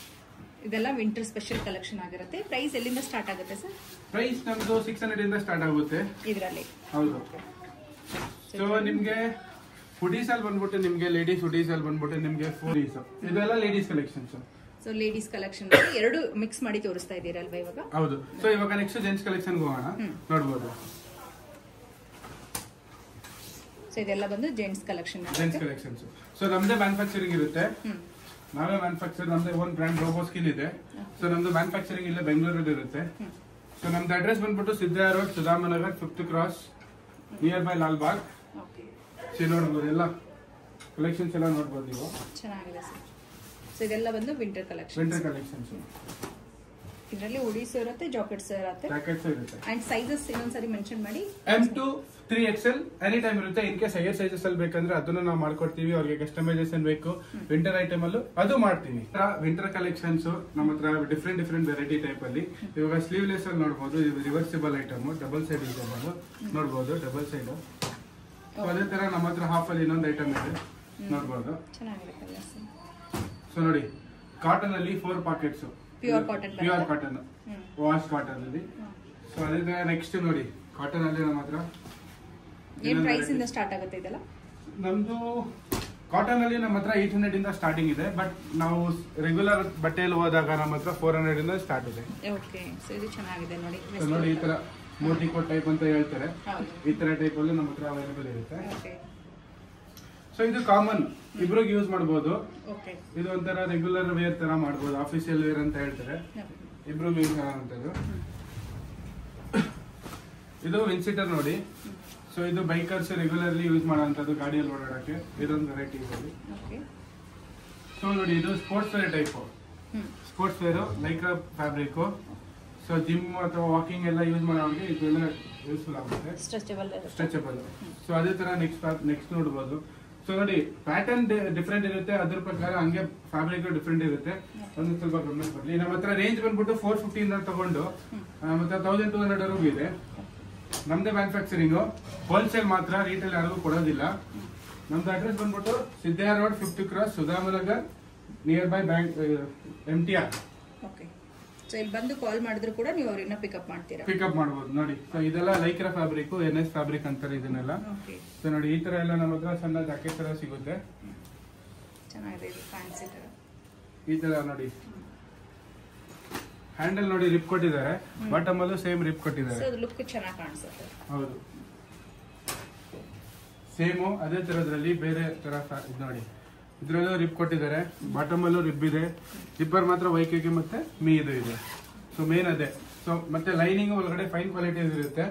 ಇದೆಲ್ಲ ವಿಂಟರ್ ಸ್ಪೆಷಲ್ ಕಲೆಕ್ಷನ್ ಆಗಿರುತ್ತೆ. ಪ್ರೈಸ್ ಎಲ್ಲಿಂದ ಸ್ಟಾರ್ಟ್ ಆಗುತ್ತೆ ಸರ್? ಪ್ರೈಸ್ ನಮ್ದು 600 ಇಂದ ಸ್ಟಾರ್ಟ್ ಆಗುತ್ತೆ ಇದರಲ್ಲಿ. ಹೌದು. ಸೊ ನಿಮ್ಗೆ ಹುಡೀಸ್ ಅಲ್ಲಿ ಬಂದ್ಬಿಟ್ಟು ನಿಮ್ಗೆ ಲೇಡೀಸ್ ಹುಡೀಸ್ ಅಲ್ಲಿ ಬಂದ್ಬಿಟ್ಟು ನಿಮ್ಗೆ ಫೋರೀಸ್, ಇದೆಲ್ಲ ladies collections. So ladies collection ಎರಡು ಮಿಕ್ಸ್ ಮಾಡಿ ತೋರಿಸ್ತಾ ಇದ್ದೀರಲ್ವಾ ಇವಾಗ? ಹೌದು. ಸೊ ಇವಾಗ ನೆಕ್ಸ್ಟ್ ಜೆಂಟ್ಸ್ ಕಲೆಕ್ಷನ್ ಹೋಗೋಣ. ನೋಡಬಹುದು. ಸೊ ಇದೆಲ್ಲ ಬಂದು ಜೆಂಟ್ಸ್ ಕಲೆಕ್ಷನ್. ಸೊ ನಮ್ದೇ ಮ್ಯಾನುಫ್ಯಾಕ್ಚರಿಂಗ್ ಇರುತ್ತೆ, ನಾವೇ ಮ್ಯಾನುಫ್ಯಾಕ್ಚರ್, ನಮ್ದೇ ಓನ್ ಬ್ರ್ಯಾಂಡ್ ರೋಬೋಸ್ಕಿನ್ ಇದೆ. ಸೊ ನಮ್ದು ಮ್ಯಾನುಫ್ಯಾಕ್ಚರಿಂಗ್ ಇಲ್ಲ ಬೆಂಗಳೂರಲ್ಲಿ ಇರುತ್ತೆ. ಸೊ ನಮ್ದು ಅಡ್ರೆಸ್ ಬಂದ್ಬಿಟ್ಟು Siddaiah road, Sudhamanagar, 5th cross, near by Lalbagh. ನೋಡ್ಬೋದು ಎಲ್ಲ ಕಲೆಕ್ಷನ್ಸ್ ಎಲ್ಲ ನೋಡ್ಬೋದು ನೀವು. ಚೆನ್ನಾಗಿದೆ ಸರ್. ಸೊ ಇದೆಲ್ಲ ಬಂದು ವಿಂಟರ್ ಕಲೆಕ್ಷನ್ಸ್. ಇದರಲ್ಲಿ ಹುಡೀಸ್ ಇರುತ್ತೆ, ಜಾಕೆಟ್ಸ್ ಇರುತ್ತೆ. ಅಂಡ್ ಸೈಜಸ್ ಇನ್ನೊಂದ್ಸರಿ ಮೆನ್ಷನ್ ಮಾಡಿ. M2 3XL ಎನಿ ಟೈಮ್ ಇರುತ್ತೆ. ಇನ್ ಕೇಸ್ ಹೈಯರ್ ಸೈಜಸ್ ಅಲ್ಲಿ ಬೇಕಂದ್ರೆ ಅದನ್ನು ನಾವು ಮಾಡ್ಕೊಡ್ತೀವಿ. ಅವ್ರಿಗೆ ಕಸ್ಟಮೈಸೇಷನ್ ಬೇಕು ವಿಂಟರ್ ಐಟಮ್ ಅಲ್ಲೂ ಅದು ಮಾಡ್ತೀವಿ. ವಿಂಟರ್ ಕಲೆಕ್ಷನ್ಸ್ ನಮ್ಮ ಹತ್ರ ಡಿಫ್ರೆಂಟ್ ವೆರೈಟಿ ಟೈಪ್ ಅಲ್ಲಿ. ಇವಾಗ ಸ್ಲೀವ್ಲೆಸ್ ಅಲ್ಲಿ ನೋಡಬಹುದು, ಇದು reversible item, double side usable ನೋಡಬಹುದು, ಡಬಲ್ ಸೈಡ್. ಅದೇ ತರ ನಮ್ಮ ಹತ್ರ ಹಾಫ್ ಅಲ್ಲಿ ಇನ್ನೊಂದು ಐಟಮ್ ಇದೆ ನೋಡಬಹುದು. ಸೊ ನೋಡಿ, ಕಾಟನ್ ಅಲ್ಲಿ 4 pockets, pure cotton wash cotton ಅಲ್ಲಿ. ಸೊ ಅದೇ ತರ ನೆಕ್ಸ್ಟ್ ನೋಡಿ ಕಾಟನ್ ಅಲ್ಲಿ ನಮ್ಮ ಹತ್ರ ಏನ್ ಪ್ರೈಸ್ ಇಂದ ಸ್ಟಾರ್ಟ್ ಆಗುತ್ತೆ ಇದೆಲ್ಲ? ನಮ್ದು ಕಾಟನ್ ಅಲ್ಲಿ ನಮ್ಮ ಹತ್ರ 800 ಇಂದ ಸ್ಟಾರ್ಟಿಂಗ್ ಇದೆ, ಬಟ್ ನಾವು ರೆಗ್ಯುಲರ್ ಬಟ್ಟೆಯಲ್ಲಿ ಹೋದಾಗ ನಮ್ಮ ಹತ್ರ 400 ಇಂದ ಸ್ಟಾರ್ಟ್ ಇದೆ. ಓಕೆ, ಸೊ ಇದು ಚೆನ್ನಾಗಿದೆ ನೋಡಿ. ನೋಡಿ ಈ ತರ ಮೋತಿ ಕೋಟ್ ಟೈಪ್ ಅಂತ ಹೇಳ್ತಾರೆ, ಈ ತರ ಟೈಪ್ ಅಲ್ಲಿ ನಮ್ಮ ಹತ್ರ ಅವೈಲೇಬಲ್ ಇರುತ್ತೆ. ಸೊ ಇದು ಕಾಮನ್ ಇಬ್ರಿಗೆ ಯೂಸ್ ಮಾಡಬಹುದು. ಇದು ಒಂಥರ ರೆಗ್ಯುಲರ್ ವೇರ್ ತರ ಮಾಡಬಹುದು, ಆಫೀಸಿಯಲ್ ವೇರ್ ಅಂತ ಹೇಳ್ತಾರೆ, ಇಬ್ರಿಗೂ ಯೂಸ್ ಆಗುವಂತದ್ದು. ಇದು ವಿನ್ಸಿಟರ್ ನೋಡಿ. ಸೊ ಇದು ಬೈಕರ್ಸ್ ರೆಗ್ಯುಲರ್ಲಿ ಯೂಸ್ ಮಾಡುವಂತದ್ದು, ಗಾಡಿಯಲ್ಲಿ ಓಡಾಡಕ್ಕೆ. ಇದೊಂದು ವೆರೈಟಿ ಇದೆ. ಸೊ ನೋಡಿ ಇದು sports wear type, sports wear like fabric. So gym ಅಥವಾ ವಾಕಿಂಗ್ ಎಲ್ಲ ಯೂಸ್ ಮಾಡೋರಿಗೆ ಇದೆಲ್ಲ ಯೂಸ್ಫುಲ್ ಆಗುತ್ತೆ, ಸ್ಟ್ರೆಚಬಲ್. ಸೊ ಅದೇ ತರ ನೆಕ್ಸ್ಟ್ ನೋಡಬಹುದು. ಸೊ ನೋಡಿ ಪ್ಯಾಟರ್ನ್ ಡಿಫ್ರೆಂಟ್ ಇರುತ್ತೆ, ಅದ್ರ ಪ್ರಕಾರ ಹಂಗೆ ಫ್ಯಾಬ್ರಿಕ್ ಡಿಫ್ರೆಂಟ್ ಇರುತ್ತೆ. ಒಂದು ಸ್ವಲ್ಪ ಗಮನ ಕೊಡ್ಲಿ. ನಮ್ಮ ಹತ್ರ ರೇಂಜ್ ಬಂದ್ಬಿಟ್ಟು 450 ಇಂದ ತಗೊಂಡು ಮತ್ತೆ 1200 ವರೆಗೂ ಇದೆ. ನಮ್ದೇ ಮ್ಯಾನುಫ್ಯಾಕ್ಚರಿಂಗ್, ಹೋಲ್ಸೇಲ್ ಮಾತ್ರ, ರೀಟೇಲ್ ಯಾರಿಗೂ ಕೊಡೋದಿಲ್ಲ. ನಮ್ದು ಅಡ್ರೆಸ್ ಬಂದ್ಬಿಟ್ಟು Siddaiah road 50 cross Sudhamanagar, near by bank MTR. So ಇಲ್ಲಿ ಬಂದು ಕಾಲ್ ಮಾಡಿದ್ರು ಕೂಡ ನೀವು ಅವ್ರನ್ನ ಪಿಕಪ್ ಮಾಡ್ತೀರಾ? ಪಿಕಪ್ ಮಾಡಬಹುದು ನೋಡಿ. ಸೊ ಇದೆಲ್ಲ ಲೈಕ್ರಾ ಫ್ಯಾಬ್ರಿಕ್, NS ಫ್ಯಾಬ್ರಿಕ್ ಅಂತಾರೆ ಇದನ್ನೆಲ್ಲ. ಸೊ ನೋಡಿ ಈ ತರ ಎಲ್ಲ ನಮ್ಮ ಹತ್ರ ಸಣ್ಣ ಜಾಕೆಟ್ ತರ ಸಿಗುತ್ತೆ, ಚೆನ್ನಾಗಿದೆ. ಇದು ಫ್ಯಾನ್ಸಿ ತರ ಈ ತರ ನೋಡಿ. ಹ್ಯಾಂಡಲ್ ನೋಡಿ ರಿಪ್ ಕೊಟ್ಟಿದ್ದಾರೆ, ಬಾಟಮ್ ಅಲ್ಲೂ ಸೇಮ್ ರಿಪ್ ಕೊಟ್ಟಿದ್ದಾರೆ. ಲುಕ್ ಚೆನ್ನಾಗಿ ಕಾಣಿಸುತ್ತೆ. ಹೌದು, ಸೇಮು ಅದೇ ತರದ್ರಲ್ಲಿ ಬೇರೆ ತರ ನೋಡಿ. ಇದ್ರಲ್ಲೂ ರಿಪ್ ಕೊಟ್ಟಿದ್ದಾರೆ, ಬಾಟಮ್ ಅಲ್ಲೂ ರಿಪ್ ಇದೆ. ಜಿಪ್ಪರ್ ಮಾತ್ರ ವೈಕೆಗೆ ಮತ್ತೆ ಮೀ ಇದು ಇದೆ. ಸೊ ಮೇನ್ ಅದೇ. ಸೊ ಮತ್ತೆ ಲೈನಿಂಗ್ ಒಳಗಡೆ ಫೈನ್ ಕ್ವಾಲಿಟಿ ಇರುತ್ತೆ.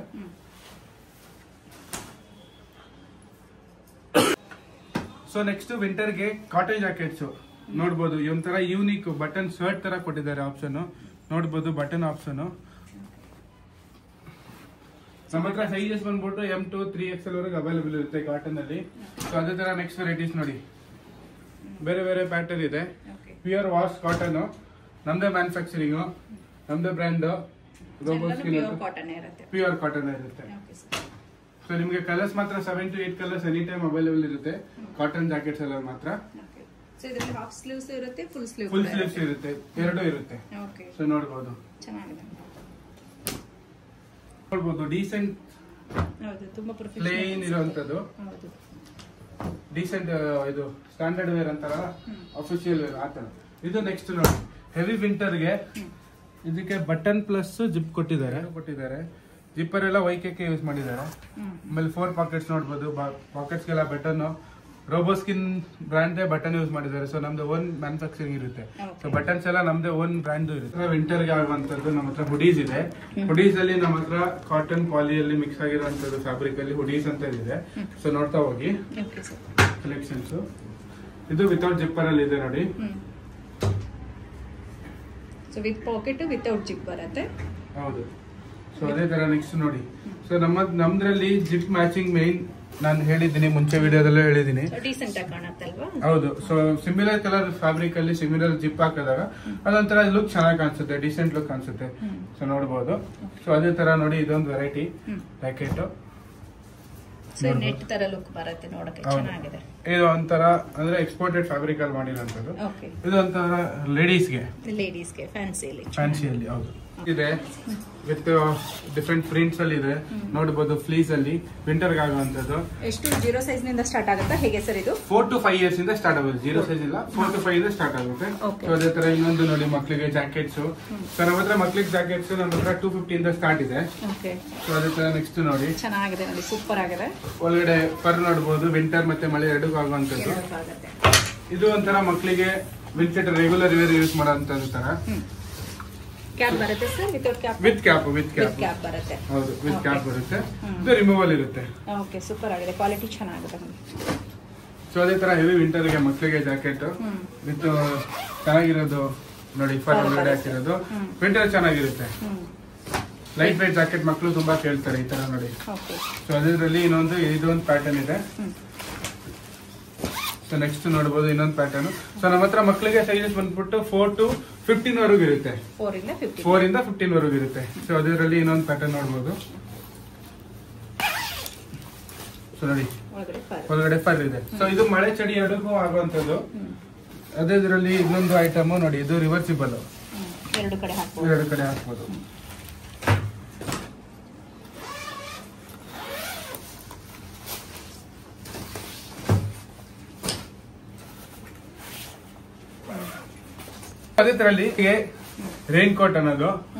ಸೊ ನೆಕ್ಸ್ಟ್ ವಿಂಟರ್ಗೆ ಕಾಟನ್ ಜಾಕೆಟ್ಸ್ ನೋಡ್ಬೋದು. ಈ ಒಂಥರ ಯೂನಿಕ್ ಬಟನ್ ಶರ್ಟ್ ತರ ಕೊಟ್ಟಿದ್ದಾರೆ ಆಪ್ಷನ್ ನೋಡ್ಬೋದು, ಬಟನ್ ಆಪ್ಷನ್. ನಮ್ಮ ಹತ್ರ ಸೈಜಸ್ ಬಂದ್ಬಿಟ್ಟು M2 3XL ವರೆಗೆ ಅವೈಲೇಬಲ್ ಇರುತ್ತೆ ಕಾಟನ್ ಅಲ್ಲಿ. ಸೊ ಅದೇ ತರ ನೆಕ್ಸ್ಟ್ ವೆರೈಟೀಸ್ ನೋಡಿ, ಬೇರೆ ಬೇರೆ ಪ್ಯಾಟರ್ನ್ ಇದೆ. ಪ್ಯೂರ್ ವಾಶ್ ಕಾಟನ್, ನಮ್ದೇ ಮ್ಯಾನುಫ್ಯಾಕ್ಚರಿಂಗ್, ನಮ್ದೇ ಬ್ರ್ಯಾಂಡ್, ಪ್ಯೂರ್ ಕಾಟನ್ ಇರುತ್ತೆ. ಸೊ ನಿಮ್ಗೆ ಕಲರ್ಸ್ ಮಾತ್ರ 7 to 8 colours any time available ಇರುತ್ತೆ ಕಾಟನ್ ಜಾಕೆಟ್ಸ್ ಎಲ್ಲ ಮಾತ್ರ. ಹಾಫ್ ಸ್ಲೀವ್ಸ್ ಇರುತ್ತೆ, ಫುಲ್ ಸ್ಲೀವ್ಸ್ ಇರುತ್ತೆ, ಎರಡೂ ಇರುತ್ತೆ. ಸೊ ನೋಡ್ಬೋದು, ನೋಡ್ಬೋದು ಡೀಸೆಂಟ್ ಪ್ಲೇನ್ ಇರುವಂತದ್ದು, ಡೀಸೆಂಟ್ ಇದು ಸ್ಟ್ಯಾಂಡರ್ಡ್ ವೇರ್ ಅಂತಾರಲ್ಲ, ಅಫಿಷಿಯಲ್ ವೇರ್ ಆತರ. ಇದು ನೆಕ್ಸ್ಟ್ ನೋಡಿ, ಹೆವಿ ವಿಂಟರ್ಗೆ ಇದಕ್ಕೆ ಬಟನ್ ಪ್ಲಸ್ ಜಿಪ್ ಕೊಟ್ಟಿದ್ದಾರೆ. ಜಿಪ್ಪರ್ ಎಲ್ಲ ವೈಕೆಗೆ ಯೂಸ್ ಮಾಡಿದ್ದಾರೆ. ಆಮೇಲೆ 4 ಪಾಕೆಟ್ಸ್ ನೋಡ್ಬೋದು, ಪಾಕೆಟ್ಸ್ಗೆಲ್ಲ ಬಟನ್ ರೋಬೋಸ್ಕಿನ್ ಬ್ರ್ಯಾಂಡ್ ಬಟನ್ ಯೂಸ್ ಮಾಡಿದ್ದಾರೆ. ಸೊ ನಮ್ದು ಓನ್ ಮ್ಯಾನುಫ್ಯಾಕ್ಚರಿಂಗ್ ಇರುತ್ತೆ. ಸೊ ಬಟನ್ಸ್ ಎಲ್ಲ ನಮ್ದೇ ಓನ್ ಬ್ರ್ಯಾಂಡ್ ಇರುತ್ತೆ. ವಿಂಟರ್ಗೆ ಆಗುವಂತದ್ದು ನಮ್ಮ ಹತ್ರ ಹುಡೀಸ್ ಇದೆ. ಹುಡೀಸ್ ಅಲ್ಲಿ ನಮ್ಮ ಹತ್ರ ಕಾಟನ್ ಪಾಲಿಯಲ್ಲಿ ಮಿಕ್ಸ್ ಆಗಿರುವಂತದ್ದು ಫ್ಯಾಬ್ರಿಕ್ ಅಲ್ಲಿ ಹುಡೀಸ್ ಅಂತ ಇದೆ. ಸೊ ನೋಡ್ತಾ ಹೋಗಿ ಕಲೆಕ್ಷನ್ಸ್. ಇದು ವಿತೌಟ್ ಜಿಪ್ಪರ್ ಅಲ್ಲಿ ಇದೆ ನೋಡಿ. So with packet without zip ಬರುತ್ತೆ. ಹೌದು. ಸೊ ಅದೇ ತರ ನೆಕ್ಸ್ಟ್ ನೋಡಿ. ಸೊ ನಮ್ದ್ರಲ್ಲಿ ಜಿಪ್ ಮ್ಯಾಚಿಂಗ್ ಮೇನ್ ನಾನು ಹೇಳಿದ್ದೀನಿ, ಮುಂಚೆ ವಿಡಿಯೋದಲ್ಲೂ ಹೇಳಿದ್ದೀನಿ. ಹೌದು. ಸೊ ಸಿಮಿಲರ್ ಕಲರ್ ಫ್ಯಾಬ್ರಿಕ್ ಅಲ್ಲಿ ಸಿಮಿಲರ್ ಜಿಪ್ ಹಾಕಿದಾಗ ಅದೊಂಥರ ಲುಕ್ ಚೆನ್ನಾಗಿ ಕಾಣಿಸುತ್ತೆ, ಡಿಸೆಂಟ್ ಲುಕ್ ಕಾಣಿಸುತ್ತೆ. ಸೊ ನೋಡಬಹುದು. ಸೊ ಅದೇ ತರ ನೋಡಿ, ಇದೊಂದು ವೆರೈಟಿ ಪ್ಯಾಕೆಟ್. ನೆಟ್ ತರ ಲುಕ್ ಬರುತ್ತೆ ನೋಡಕ್ಕೆ, ಚೆನ್ನಾಗಿದೆ. ಇದು ಒಂಥರ ಅಂದ್ರೆ ಎಕ್ಸ್ಪೋರ್ಟೆಡ್ ಫ್ಯಾಬ್ರಿಕ್ ಅಲ್ಲಿ ಮಾಡಿರೋಂಥದ್ದು. ಇದು ಒಂಥರ ಲೇಡೀಸ್ಗೆ ಫ್ಯಾನ್ಸಿಯಲ್ಲಿ ಹೌದು ಇದೆ. ವಿತ್ ಡಿಫ್ರೆಂಟ್ ಪ್ರಿಂಟ್ಸ್ ಅಲ್ಲಿ ಇದೆ ನೋಡಬಹುದು. ಫ್ಲೀಸ್ ಅಲ್ಲಿ ವಿಂಟರ್ ಆಗುವಂತದ್ದು. ಎಷ್ಟು 0 ಸೈಜ್ ನಿಂದ ಸ್ಟಾರ್ಟ್ ಆಗುತ್ತೆ ಹೇಗೆ ಸರ್ ಇದು? 4 to 5 years ಇಂದ ಸ್ಟಾರ್ಟ್ ಆಗುತ್ತೆ. 0 ಸೈಜ್ ಇಲ್ಲ, 4 to 5 ಇಂದ ಸ್ಟಾರ್ಟ್ ಆಗುತ್ತೆ. ಸೊ ಅದೇ ತರ ಇನ್ನೊಂದು ನೋಡಿ, ಮಕ್ಕಳಿಗೆ ಜಾಕೆಟ್ಸ್. ಸೊ ನಮ್ಮ ಹತ್ರ ಮಕ್ಕಳಿಗೆ ಜಾಕೆಟ್ಸ್ ನಮ್ಮ ಹತ್ರ 250 ಇಂದ ಸ್ಟಾರ್ಟ್ ಇದೆ. ಸೊ ಅದೇ ತರ ನೆಕ್ಸ್ಟ್ ನೋಡಿ, ಚೆನ್ನಾಗಿದೆ ನೋಡಿ, ಸೂಪರ್ ಆಗಿದೆ. ಒಳಗಡೆ ಫರ್ ನೋಡಬಹುದು, ವಿಂಟರ್ ಮತ್ತೆ ಮಳೆ ಎರಡಕ್ಕೂ ಆಗುವಂತದ್ದು. ಇದು ಒಂಥರ ಮಕ್ಕಳಿಗೆ ವಿಂಟರ್ ರೆಗ್ಯುಲರ್ ವೇರ್ ಯೂಸ್ ಮಾಡುವಂತದ್ದು ತರ. ಕ್ಯಾಪ್ ಬರುತ್ತೆ sir, without cap? With cap ಬರುತ್ತೆ. ಹೌದು, ವಿತ್ ಕ್ಯಾಪ್ ಬರುತ್ತೆ. ಇದು ರಿಮೂವಲ್ ಇರುತ್ತೆ. ಓಕೆ, ಸೂಪರ್ ಆಗಿದೆ, ಕ್ವಾಲಿಟಿ ಚೆನ್ನಾಗಿದೆ. ಸೊ ಅದೇ ತರ ಹೆವಿ ವಿಂಟರ್ ಗೆ ಮಕ್ಕಳಿಗೆ ಜಾಕೆಟ್ ವಿತ್ ಚೆನ್ನಾಗಿರೋದು ನೋಡಿ, ಫರ್ ಒಳಗಡೆ ಹಾಕಿರೋದು. ವಿಂಟರ್ ಚೆನ್ನಾಗಿರುತ್ತೆ. ಲೈಟ್ ವೇಟ್ ಜಾಕೆಟ್ ಮಕ್ಕಳು ತುಂಬಾ ಕೇಳ್ತಾರೆ ಈ ತರ ನೋಡಿ. ಸೊ ಅದರಲ್ಲಿ ಇದೊಂದು ಪ್ಯಾಟರ್ನ್ ಇದೆ. ಸೊ ನೆಕ್ಸ್ಟ್ ನೋಡಬಹುದು ಇನ್ನೊಂದು ಪ್ಯಾಟರ್ನ್. ಸೊ ನಮ್ಮ ಹತ್ರ ಮಕ್ಕಳಿಗೆ ಸೈಜಸ್ ಬಂದ್ಬಿಟ್ಟು 4 to 15 ವರೆಗೂ ಇರುತ್ತೆ. 4 ಇಂದ 15 ವರೆಗೂ ಇರುತ್ತೆ. ಸೊ ಅದರಲ್ಲಿ ಇನ್ನೊಂದು ಪ್ಯಾಟರ್ನ್ ನೋಡಬಹುದು. ಸೊ ನೋಡಿ, ಒಳಗಡೆ ಫರ್ ಇದೆ. ಸೊ ಇದು ಮಳೆ ಚಳಿ ಎರಡಕ್ಕೂ ಆಗುವಂತದ್ದು. ಅದೇ ಇದರಲ್ಲಿ ಇನ್ನೊಂದು ಐಟಮ್ ನೋಡಿ, ಇದು ರಿವರ್ಸಿಬಲ್, ಎರಡು ಕಡೆ ಹಾಕ್ಬೋದು. ಅದೇ ತರಲ್ಲಿ ರೈನ್ ಕೋಟ್ ಅನ್ನೋದು.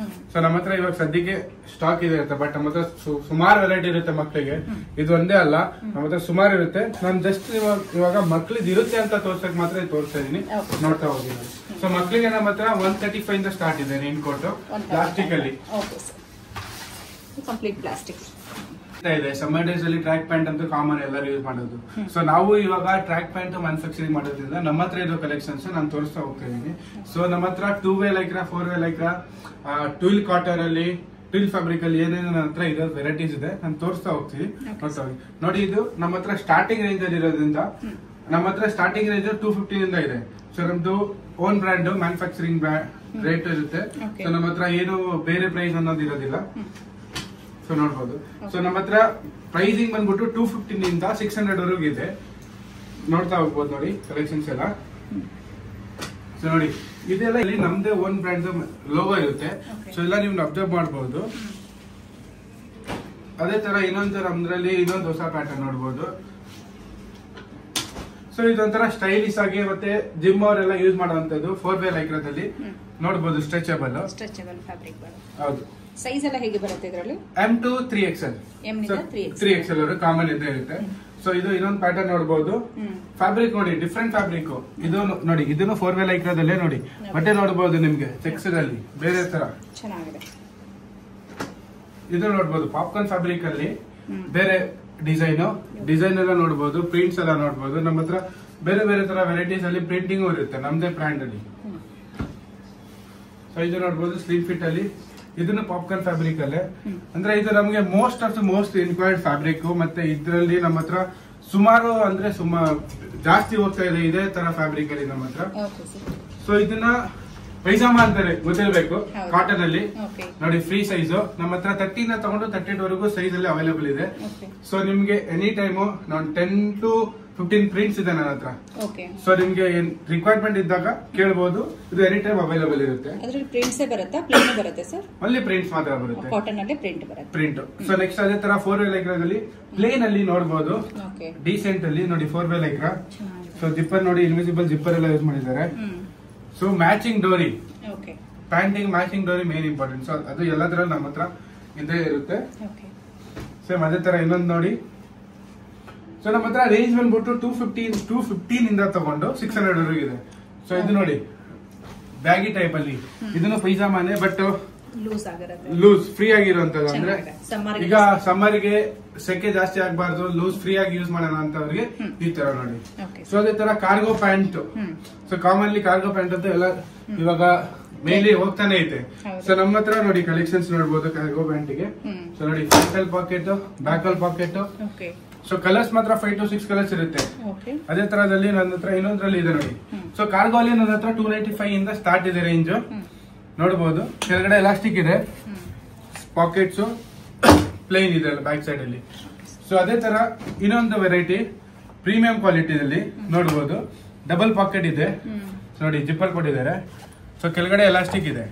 ಸೊ ನಮ್ಮ ಹತ್ರ ಇವಾಗ ಸದ್ಯಕ್ಕೆ ಸ್ಟಾಕ್ ಇರುತ್ತೆ, ಬಟ್ ನಮ್ಮ ಹತ್ರ ಸುಮಾರು ವೆರೈಟಿ ಇರುತ್ತೆ ಮಕ್ಕಳಿಗೆ. ಇದು ಒಂದೇ ಅಲ್ಲ, ನಮ್ಮ ಹತ್ರ ಸುಮಾರು ಇರುತ್ತೆ. ನಾನು ಜಸ್ಟ್ ಇವಾಗ ಮಕ್ಳಿದ್ ಇರುತ್ತೆ ಅಂತ ತೋರ್ಸಕ್ ಮಾತ್ರ ತೋರಿಸ್ತಾ ಇದೀನಿ, ನೋಡ್ತಾ ಹೋಗಿ. ಸೊ ಮಕ್ಕಳಿಗೆ ನಮ್ಮ ಹತ್ರ 135 ಇಂದ ಸ್ಟಾರ್ಟ್ ಇದೆ ರೈನ್ ಕೋಟ್ ಪ್ಲಾಸ್ಟಿಕ್ ಅಲ್ಲಿ. ಕಂಪ್ಲೀಟ್ ಪ್ಲಾಸ್ಟಿಕ್ ಇದೆ. ಸಮ್ಮರ್ ಡೇಸ್ ಅಲ್ಲಿ ಟ್ರ್ಯಾಕ್ ಪ್ಯಾಂಟ್ ಅಂತೂ ಕಾಮನ್ ಎಲ್ಲರೂ ಯೂಸ್ ಮಾಡೋದು. ಸೊ ನಾವು ಇವಾಗ ಟ್ರ್ಯಾಕ್ ಪ್ಯಾಂಟ್ ಮ್ಯಾನುಫ್ಯಾಕ್ಚರಿಂಗ್ ಮಾಡೋದ್ರಿಂದ ನಮ್ಮ ಹತ್ರ ಇರೋ ಕಲೆಕ್ಷನ್ಸ್ ನಾನು ತೋರಿಸ್ತಾ ಹೋಗ್ತಾ ಇದೀನಿ. ಸೊ ನಮ್ಮ ಹತ್ರ 2-ವೇ ಲೈಕ್ರಾ, 4-ವೇ ಲೈಕ್ರಾ, ಟ್ವಿಲ್ ಕಾಟನ್ ಅಲ್ಲಿ, ಟ್ವಿಲ್ ಫ್ಯಾಬ್ರಿಕ್ ಅಲ್ಲಿ ಏನೇನು ನನ್ನ ಹತ್ರ ಇರೋ ವೆರೈಟೀಸ್ ಇದೆ ನಾನು ತೋರಿಸ್ತಾ ಹೋಗ್ತೀವಿ. ನೋಡ್ತಾ ಹೋಗಿ. ನೋಡಿ, ಇದು ನಮ್ಮ ಹತ್ರ ಸ್ಟಾರ್ಟಿಂಗ್ ರೇಂಜ್ ಅಲ್ಲಿ ಇರೋದ್ರಿಂದ ನಮ್ಮ ಹತ್ರ ಸ್ಟಾರ್ಟಿಂಗ್ ರೇಂಜ್ 250 ಇಂದ ಇದೆ. ಸೊ ನಮ್ದು ಓನ್ ಬ್ರ್ಯಾಂಡ್ ಮ್ಯಾನುಫ್ಯಾಕ್ಚರಿಂಗ್ ರೇಟ್ ಇರುತ್ತೆ. ಸೊ ನಮ್ಮ ಹತ್ರ ಏನು ಬೇರೆ ಪ್ರೈಸ್ ಅನ್ನೋದು ಇರೋದಿಲ್ಲ. ಸೊ ನೋಡ್ಬೋದು. ಸೊ ನಮ್ಮ ಹತ್ರ ಪ್ರೈಸಿಂಗ್ ಬಂದ್ಬಿಟ್ಟು 250 ಇಂದ 600 ವರೆಗೂ ಇದೆ. ನೋಡ್ತಾ ಹೋಗ್ಬೋದು ನೋಡಿ ಕಲೆಕ್ಷನ್ಸ್ ಎಲ್ಲ. ಸೊ ನೋಡಿ, ಇದೆಲ್ಲ ಇಲ್ಲಿ ನಮ್ದೇ ಓನ್ ಬ್ರ್ಯಾಂಡ್ ಲೋಗೋ ಇರುತ್ತೆ. ಸೊ ಎಲ್ಲ ನೀವು ಅಬ್ಸರ್ವ್ ಮಾಡಬಹುದು. ಅದೇ ತರ ಇನ್ನೊಂದು ನಮ್ದ್ರಲ್ಲಿ ಇನ್ನೊಂದು ಹೊಸ ಪ್ಯಾಟರ್ನ್ ನೋಡ್ಬೋದು. ಸೊ ಇದೊಂಥರ ಸ್ಟೈಲಿಶ್ ಆಗಿ ಮತ್ತೆ ಜಿಮ್ ಅವರೆಲ್ಲ ಯೂಸ್ ಮಾಡುವಂತದ್ದು 4-ವೇ ಲೈಕ್ರಾದಲ್ಲಿ ನೋಡ್ಬೋದು. Stretchable fabric. ಹೌದು. ಸೈಜ್ ಎಲ್ಲ ಹೇಗೆ ಬರುತ್ತೆ ಇದರಲ್ಲಿ? M to 3XL. 3XL ಅವರು ಕಾಮನ್ ಇದ್ದೇ ಇರುತ್ತೆ. ಸೊ ಇದು ಇನ್ನೊಂದು ಪ್ಯಾಟರ್ನ್ ನೋಡಬಹುದು. ಫ್ಯಾಬ್ರಿಕ್ ನೋಡಿ, ಡಿಫ್ರೆಂಟ್ ಫ್ಯಾಬ್ರಿಕ್. ಇದು ನೋಡಿ, ಇದನ್ನು 4-ವೇ ಲೈಕ್ರಾದಲ್ಲೇ ನೋಡಿ ಬಟ್ಟೆ ನೋಡಬಹುದು ನಿಮ್ಗೆ ಚೆಕ್ಸ್ ಅಲ್ಲಿ ಬೇರೆ ತರ ಚೆನ್ನಾಗಿದೆ. ಇದು ನೋಡಬಹುದು ಪಾಪ್ಕಾರ್ನ್ ಫ್ಯಾಬ್ರಿಕ್ ಅಲ್ಲಿ ಬೇರೆ ಡಿಸೈನ್ ಎಲ್ಲ ನೋಡಬಹುದು, ಪ್ರಿಂಟ್ಸ್ ಎಲ್ಲ ನೋಡಬಹುದು. ನಮ್ಮ ಹತ್ರ ಬೇರೆ ಬೇರೆ ತರ ವೆರೈಟೀಸ್ ಅಲ್ಲಿ ಪ್ರಿಂಟಿಂಗ್ ಇರುತ್ತೆ ನಮ್ದೇ ಬ್ರ್ಯಾಂಡ್ ಅಲ್ಲಿ. ಸೊ ಇದು ನೋಡಬಹುದು ಸ್ಲಿಮ್ ಫಿಟ್ ಅಲ್ಲಿ. ಇದನ್ನು ಪಾಪ್ಕಾರ್ನ್ ಫ್ಯಾಬ್ರಿಕ್ ಅಲ್ಲೇ, ಅಂದ್ರೆ ಇದು ನಮಗೆ ಮೋಸ್ಟ್ ಇನ್ಕ್ವೈರ್ಡ್ ಫ್ಯಾಬ್ರಿಕ್. ಮತ್ತೆ ಇದರಲ್ಲಿ ನಮ್ಮ ಹತ್ರ ಸುಮಾರು ಜಾಸ್ತಿ ಹೋಗ್ತಾ ಇದೆ ಇದೇ ತರ ಫ್ಯಾಬ್ರಿಕ್ ಅಲ್ಲಿ ನಮ್ಮ ಹತ್ರ. ಸೊ ಇದನ್ನ ಪೈಜಾಮ ಅಂತಾರೆ, ಗೊತ್ತಿರಬೇಕು. ಕಾಟನ್ ಅಲ್ಲಿ ನೋಡಿ, ಫ್ರೀ ಸೈಜ್ ನಮ್ಮ ಹತ್ರ 30 ಇಂದ ತಗೊಂಡು 32 ವರೆಗೂ ಸೈಜ್ ಅಲ್ಲಿ ಅವೈಲೇಬಲ್ ಇದೆ. ಸೊ ನಿಮ್ಗೆ ಎನಿ ಟೈಮು ನಾನು 10 to 15 ಪ್ರಿಂಟ್ಸ್ ಇದೆ ನನ್ನ ಹತ್ರ. ಸೊ ನಿಮ್ಗೆ ರಿಕ್ವೈರ್ಮೆಂಟ್ ಇದ್ದಾಗ ಕೇಳಬಹುದು. ಇದು ಎನಿ ಟೈಮ್ ಅವೈಲೇಬಲ್ ಇರುತ್ತೆ. ಪ್ರಿಂಟ್ಸ್ ಬರುತ್ತಾ, ಪ್ಲೇನ್ ಬರುತ್ತೆ ಸರ್? ಅಲ್ಲಿ ಪ್ರಿಂಟ್ಸ್ ಮಾತ್ರ ಬರುತ್ತೆ, ಕಾಟನ್ ಅಲ್ಲಿ ಪ್ರಿಂಟ್. ಸೊ ನೆಕ್ಸ್ಟ್ ಅದೇ ತರ 4-ವೇ ಲೈಕ್ರಾದಲ್ಲಿ ಪ್ಲೇನ್ ಅಲ್ಲಿ ನೋಡಬಹುದು, ಡೀಸೆಂಟ್ ಅಲ್ಲಿ ನೋಡಿ 4-ವೇ ಲೈಕ್ರಾ. ಸೊ ಜಿಪ್ಪರ್ ನೋಡಿ, ಇನ್ವಿಸಿಬಲ್ ಜಿಪ್ಪರ್ ಎಲ್ಲ ಯೂಸ್ ಮಾಡಿದ್ದಾರೆ. ಸೊ ಮ್ಯಾಚಿಂಗ್ ಡೋರಿ, ಪ್ಯಾಂಟಿಂಗ್ ಮ್ಯಾಚಿಂಗ್ ಡೋರಿ ಮೇನ್ ಇಂಪಾರ್ಟೆಂಟ್. ಸೊ ಅದು ಎಲ್ಲದರಲ್ಲೂ ನಮ್ಮ ಹತ್ರ ಇದೇ ಇರುತ್ತೆ. ಸೇಮ್ ಅದೇ ತರ ಇನ್ನೊಂದು ನೋಡಿ. ಸೊ ನಮ್ಮ ಹತ್ರ ರೇಂಜ್ ಬಂದ್ಬಿಟ್ಟು 215 ಇಂದ ತಗೊಂಡು 600 ವರೆಗೂ ಇದೆ. ಸೊ ಇದು ನೋಡಿ ಬ್ಯಾಗಿ ಟೈಪ್ ಅಲ್ಲಿ, ಇದನ್ನು ಪೈಜಾಮಾನೆ ಬಟ್ ಲೂಸ್ ಫ್ರೀ ಆಗಿರುವಂತದ್ದು. ಅಂದ್ರೆ ಈಗ ಸಮ್ಮರ್ಗೆ ಸೆಕೆ ಜಾಸ್ತಿ ಆಗ್ಬಾರ್ದು, ಲೂಸ್ ಫ್ರೀ ಆಗಿ ಯೂಸ್ ಮಾಡೋಣ ಅಂತವ್ರಿಗೆ ಈ ತರ ನೋಡಿ. ಸೊ ಅದೇ ತರ cargo pant. So commonly cargo pant ಅಂತ ಎಲ್ಲ ಇವಾಗ ಮೇಲಿ ಹೋಗ್ತಾನೆ ಐತೆ. ಸೊ ನಮ್ಮ ಹತ್ರ ನೋಡಿ ಕಲೆಕ್ಷನ್ಸ್ ನೋಡಬಹುದು ಕಾರ್ಗೋ ಪ್ಯಾಂಟ್ ಗೆ. ಸೊ ನೋಡಿ ಫ್ರಂಟಲ್ ಪಾಕೆಟ್, ಬ್ಯಾಕಲ್ ಪಾಕೆಟ್. ಸೊ ಕಲರ್ಸ್ ಮಾತ್ರ 5 to 6 ಕಲರ್ಸ್ ಇರುತ್ತೆ. ಅದೇ ತರದಲ್ಲಿ ನನ್ನ ಹತ್ರ ಇನ್ನೊಂದ್ರಲ್ಲಿ ಇದೆ ನೋಡಿ. ಸೊ ಕಾರ್ಗೋ ಅಲ್ಲಿ ನನ್ನ ಹತ್ರ 295 ಇಂದ ಸ್ಟಾರ್ಟ್ ಇದೆ ರೇಂಜ್ ನೋಡಬಹುದು. ಕೆಳಗಡೆ ಎಲಾಸ್ಟಿಕ್ ಇದೆ, ಪಾಕೆಟ್ಸ್ ಪ್ಲೇನ್ ಇದೆ ಬ್ಯಾಕ್ ಸೈಡ್ ಅಲ್ಲಿ. ಸೊ ಅದೇ ತರ ಇನ್ನೊಂದು ವೆರೈಟಿ ಪ್ರೀಮಿಯಂ ಕ್ವಾಲಿಟಿದಲ್ಲಿ ನೋಡಬಹುದು. ಡಬಲ್ ಪಾಕೆಟ್ ಇದೆ ನೋಡಿ, ಜಿಪ್ಪರ್ ಕೊಟ್ಟಿದ್ದಾರೆ. ಸೊ ಕೆಳಗಡೆ ಎಲಾಸ್ಟಿಕ್ ಇದೆ,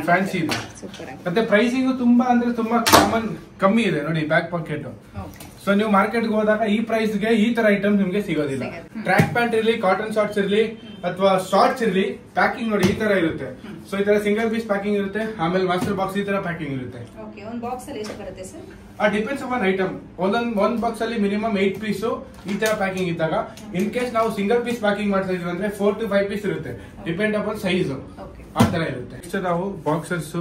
ಫ್ಯಾನ್ಸಿ ಇದೆ. ಮತ್ತೆ ಪ್ರೈಸಿಂಗ್ ತುಂಬಾ ಕಮ್ಮಿ ಇದೆ ನೋಡಿ, ಬ್ಯಾಕ್ ಪಾಕೆಟ್. ಸೊ ನೀವು ಮಾರ್ಕೆಟ್ ಹೋದಾಗ ಈ ಪ್ರೈಸ್ ಗೆ ಈ ತರ ಐಟಮ್ ನಿಮ್ಗೆ ಸಿಗೋದಿಲ್ಲ. ಟ್ರ್ಯಾಕ್ ಪ್ಯಾಂಟ್ ಇರ್ಲಿ, ಕಾಟನ್ ಶಾರ್ಟ್ಸ್ ಇರ್ಲಿ ಅಥವಾ ಶಾರ್ಟ್ಸ್ ಇರ್ಲಿ, ಪ್ಯಾಕಿಂಗ್ ನೋಡಿ ಈ ತರ ಇರುತ್ತೆ. ಸೊ ಈ ತರ ಸಿಂಗಲ್ ಪೀಸ್ ಪ್ಯಾಕಿಂಗ್ ಇರುತ್ತೆ, ಆಮೇಲೆ ಮಾಸ್ಟರ್ ಬಾಕ್ಸ್ ಈ ತರ ಪ್ಯಾಕಿಂಗ್ ಇರುತ್ತೆ. Depends upon item. ಒಂದ್ ಬಾಕ್ಸ್ ಅಲ್ಲಿ ಮಿನಿಮಮ್ 8 ಪೀಸ್ ಈ ತರ ಪ್ಯಾಕಿಂಗ್ ಇದ್ದಾಗ, ಇನ್ ಕೇಸ್ ನಾವು ಸಿಂಗಲ್ ಪೀಸ್ ಪ್ಯಾಕಿಂಗ್ ಮಾಡ್ತಾ ಇದೀವಿ ಅಂದ್ರೆ 4 to 5 ಪೀಸ್ ಇರುತ್ತೆ, ಡಿಪೆಂಡ್ ಅಪಾನ್ ಸೈಜ್ ಆ ತರ ಇರುತ್ತೆ. ನೆಕ್ಸ್ಟ್ ನಾವು boxers,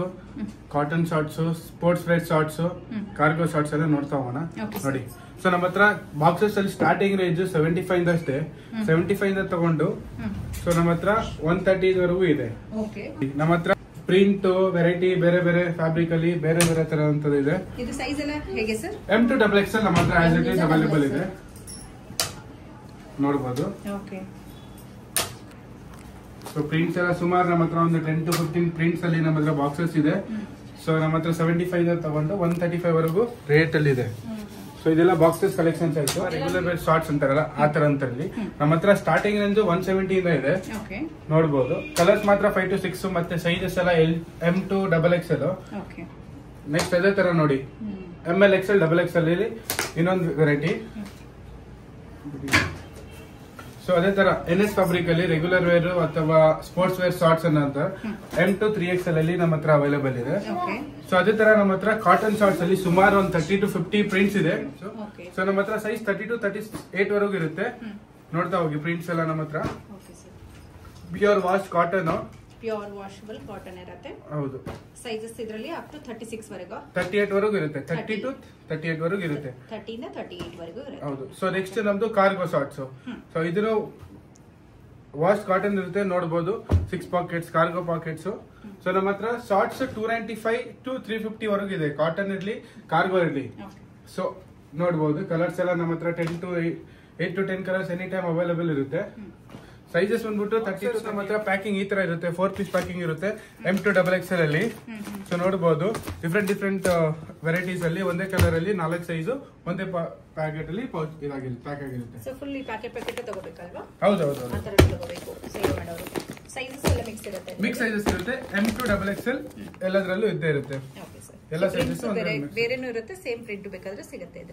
cotton shorts, sports wear shorts, cargo shorts ಎಲ್ಲ ನೋಡ್ತಾ ಹೋಗೋಣ ನೋಡಿ. ಸೊ ನಮ್ಮ ಹತ್ರ ಬಾಕ್ಸಸ್ ಅಲ್ಲಿ ಸ್ಟಾರ್ಟಿಂಗ್ ರೇಂಜ್ 75 ಇಂದ ಅಷ್ಟೇ, 75 ಇಂದ ತಗೊಂಡು ಸೊ ನಮ್ಮ ಹತ್ರ 130 ವರೆಗೂ ಇದೆ. ನಮ್ಮ ಹತ್ರ ಪ್ರಿಂಟ್ ವೆರೈಟಿ ಬೇರೆ ಬೇರೆ ಫ್ಯಾಬ್ರಿಕ್ ಅಲ್ಲಿ ಬೇರೆ ಬೇರೆ ತರ ಇದೆ. M to XXL ನಮ್ಮ ಹತ್ರ ಆಸ್ ಇಟ್ ಇಸ್ ಅವೈಲೇಬಲ್ ಇದೆ ನೋಡಬಹುದು. ಸೊ ಪ್ರಿಂಟ್ಸ್ ಎಲ್ಲ ಸುಮಾರು ನಮ್ಮ ಹತ್ರ ಒಂದು 10 to 15 ಪ್ರಿಂಟ್ಸ್ ಅಲ್ಲಿ ನಮ್ಮ ಹತ್ರ ಬಾಕ್ಸಸ್ ಇದೆ. ಸೊ ನಮ್ಮ ಹತ್ರ 75 ತಗೊಂಡು 135 ವರೆಗೂ ರೇಟ್ ಅಲ್ಲಿ ಇದೆ. ಸೊ ಇದೆಲ್ಲ ಬಾಕ್ಸಸ್ ಕಲೆಕ್ಷನ್ಸ್ ಆಯ್ತು. ರೆಗ್ಯುಲರ್ ವೇರ್ ಶಾರ್ಟ್ಸ್ ಅಂತಾರಲ್ಲ ಆ ತರ ಅಂತಲ್ಲಿ ನಮ್ಮ ಹತ್ರ ಸ್ಟಾರ್ಟಿಂಗ್ ರೇಂಜ್ 170 ಇಂದ ಇದೆ ನೋಡಬಹುದು. ಕಲರ್ಸ್ ಮಾತ್ರ 5 to 6 ಮತ್ತೆ ಸೈಜಸ್ ಎಲ್ಲ M to XXL. ನೆಕ್ಸ್ಟ್ ಅದೇ ತರ ನೋಡಿ ML XL XXL ಇಲ್ಲಿ ಇನ್ನೊಂದು ವೆರೈಟಿ. ಸೊ ಅದೇ ತರ NS ಫ್ಯಾಬ್ರಿಕ್ ಅಲ್ಲಿ ರೆಗ್ಯುಲರ್ ವೇರ್ ಅಥವಾ ಸ್ಪೋರ್ಟ್ಸ್ ವೇರ್ ಶಾರ್ಟ್ಸ್ ಅಂತ M to 3XL ಅಲ್ಲಿ ನಮ್ಮ ಹತ್ರ ಅವೈಲೇಬಲ್ ಇದೆ. ಸೊ ಅದೇ ತರ ನಮ್ಮ ಹತ್ರ ಕಾಟನ್ ಶಾರ್ಟ್ಸ್ ಅಲ್ಲಿ ಸುಮಾರು ಒಂದು 30 to 50 ಪ್ರಿಂಟ್ಸ್ ಇದೆ. ಸೊ ನಮ್ಮ ಹತ್ರ ಸೈಜ್ 30 to 38 ವರೆಗೂ ಇರುತ್ತೆ. ನೋಡ್ತಾ ಹೋಗಿ ಪ್ರಿಂಟ್ಸ್ ಎಲ್ಲ ನಮ್ಮ ಹತ್ರ. Pure wash cotton, pure washable cotton ಇರುತ್ತೆ. ಹೌದು. ಸೈಜಸ್ ಇದರಲ್ಲಿ ಅಪ್ ಟು 36 ವರೆಗೂ 38 ವರೆಗೂ ಇರುತ್ತೆ. 30 to 38 ವರೆಗೂ ಇರುತ್ತೆ. 30 ಇಂದ 38 ವರೆಗೂ ಇರುತ್ತೆ. ಹೌದು. ಸೊ ನೆಕ್ಸ್ಟ್ ನಮ್ದು ಕಾರ್ಗೋ ಶಾರ್ಟ್ಸ್. ಸೊ ಇದ್ರ ವಾಶ್ ಕಾಟನ್ ಇರುತ್ತೆ, ನೋಡಬಹುದು 6 ಪಾಕೆಟ್ಸ್ ಕಾರ್ಗೋ ಪಾಕೆಟ್ಸ್. ಸೊ ನಮ್ಮ ಹತ್ರ ಶಾರ್ಟ್ಸ್ 295 to 350 ವರೆಗೂ ಇದೆ. ಕಾಟನ್ ಇರ್ಲಿ ಕಾರ್ಗೋ ಇರ್ಲಿ. ಸೊ ನೋಡಬಹುದು ಕಲರ್ಸ್ ಎಲ್ಲ ನಮ್ಮ ಹತ್ರ 8 to 10 colours any time available ಇರುತ್ತೆ. ಸೈಜಸ್ ಬಂದ್ಬಿಟ್ಟು 30 to ನಮ್ಮ ಹತ್ರ ಪ್ಯಾಕಿಂಗ್ ಈ ತರ ಇರುತ್ತೆ. 4 ಪೀಸ್ ಪ್ಯಾಕಿಂಗ್ ಇರುತ್ತೆ M to XXL ಅಲ್ಲಿ. ಸೊ ನೋಡಬಹುದು ಡಿಫ್ರೆಂಟ್ ವೆರೈಟೀಸ್ ಅಲ್ಲಿ ಒಂದೇ ಕಲರ್ ಅಲ್ಲಿ 4 ಸೈಜ್ ಒಂದೇ ಪ್ಯಾಕೆಟ್ ಅಲ್ಲಿ ಪ್ಯಾಕ್ ಆಗಿರುತ್ತೆ. ಸೊ ಫುಲ್ ಪ್ಯಾಕೆಟ್ ತಗೋಬೇಕಲ್ವಾ? ಹೌದು. ಆ ತರ ತಗೋಬೇಕು. ಸೇವ್ ಮಾಡೋರು ಸೈಜಸ್ ಎಲ್ಲ ಮಿಕ್ಸ್ ಇರುತ್ತೆ. ಮಿಕ್ಸ್ ಸೈಜಸ್ ಇರುತ್ತೆ. M to XXL ಎಲ್ಲದರಲ್ಲೂ ಇದ್ದೇ ಇರುತ್ತೆ. Okay sir. ಎಲ್ಲ ಸೈಜಸ್ ಬೇರೆನೂ ಇರುತ್ತೆ. ಸೇಮ್ ಪ್ರಿಂಟ್ ಬೇಕಾದ್ರೆ ಸಿಗುತ್ತೆ ಇದ್ರಲ್ಲಿ.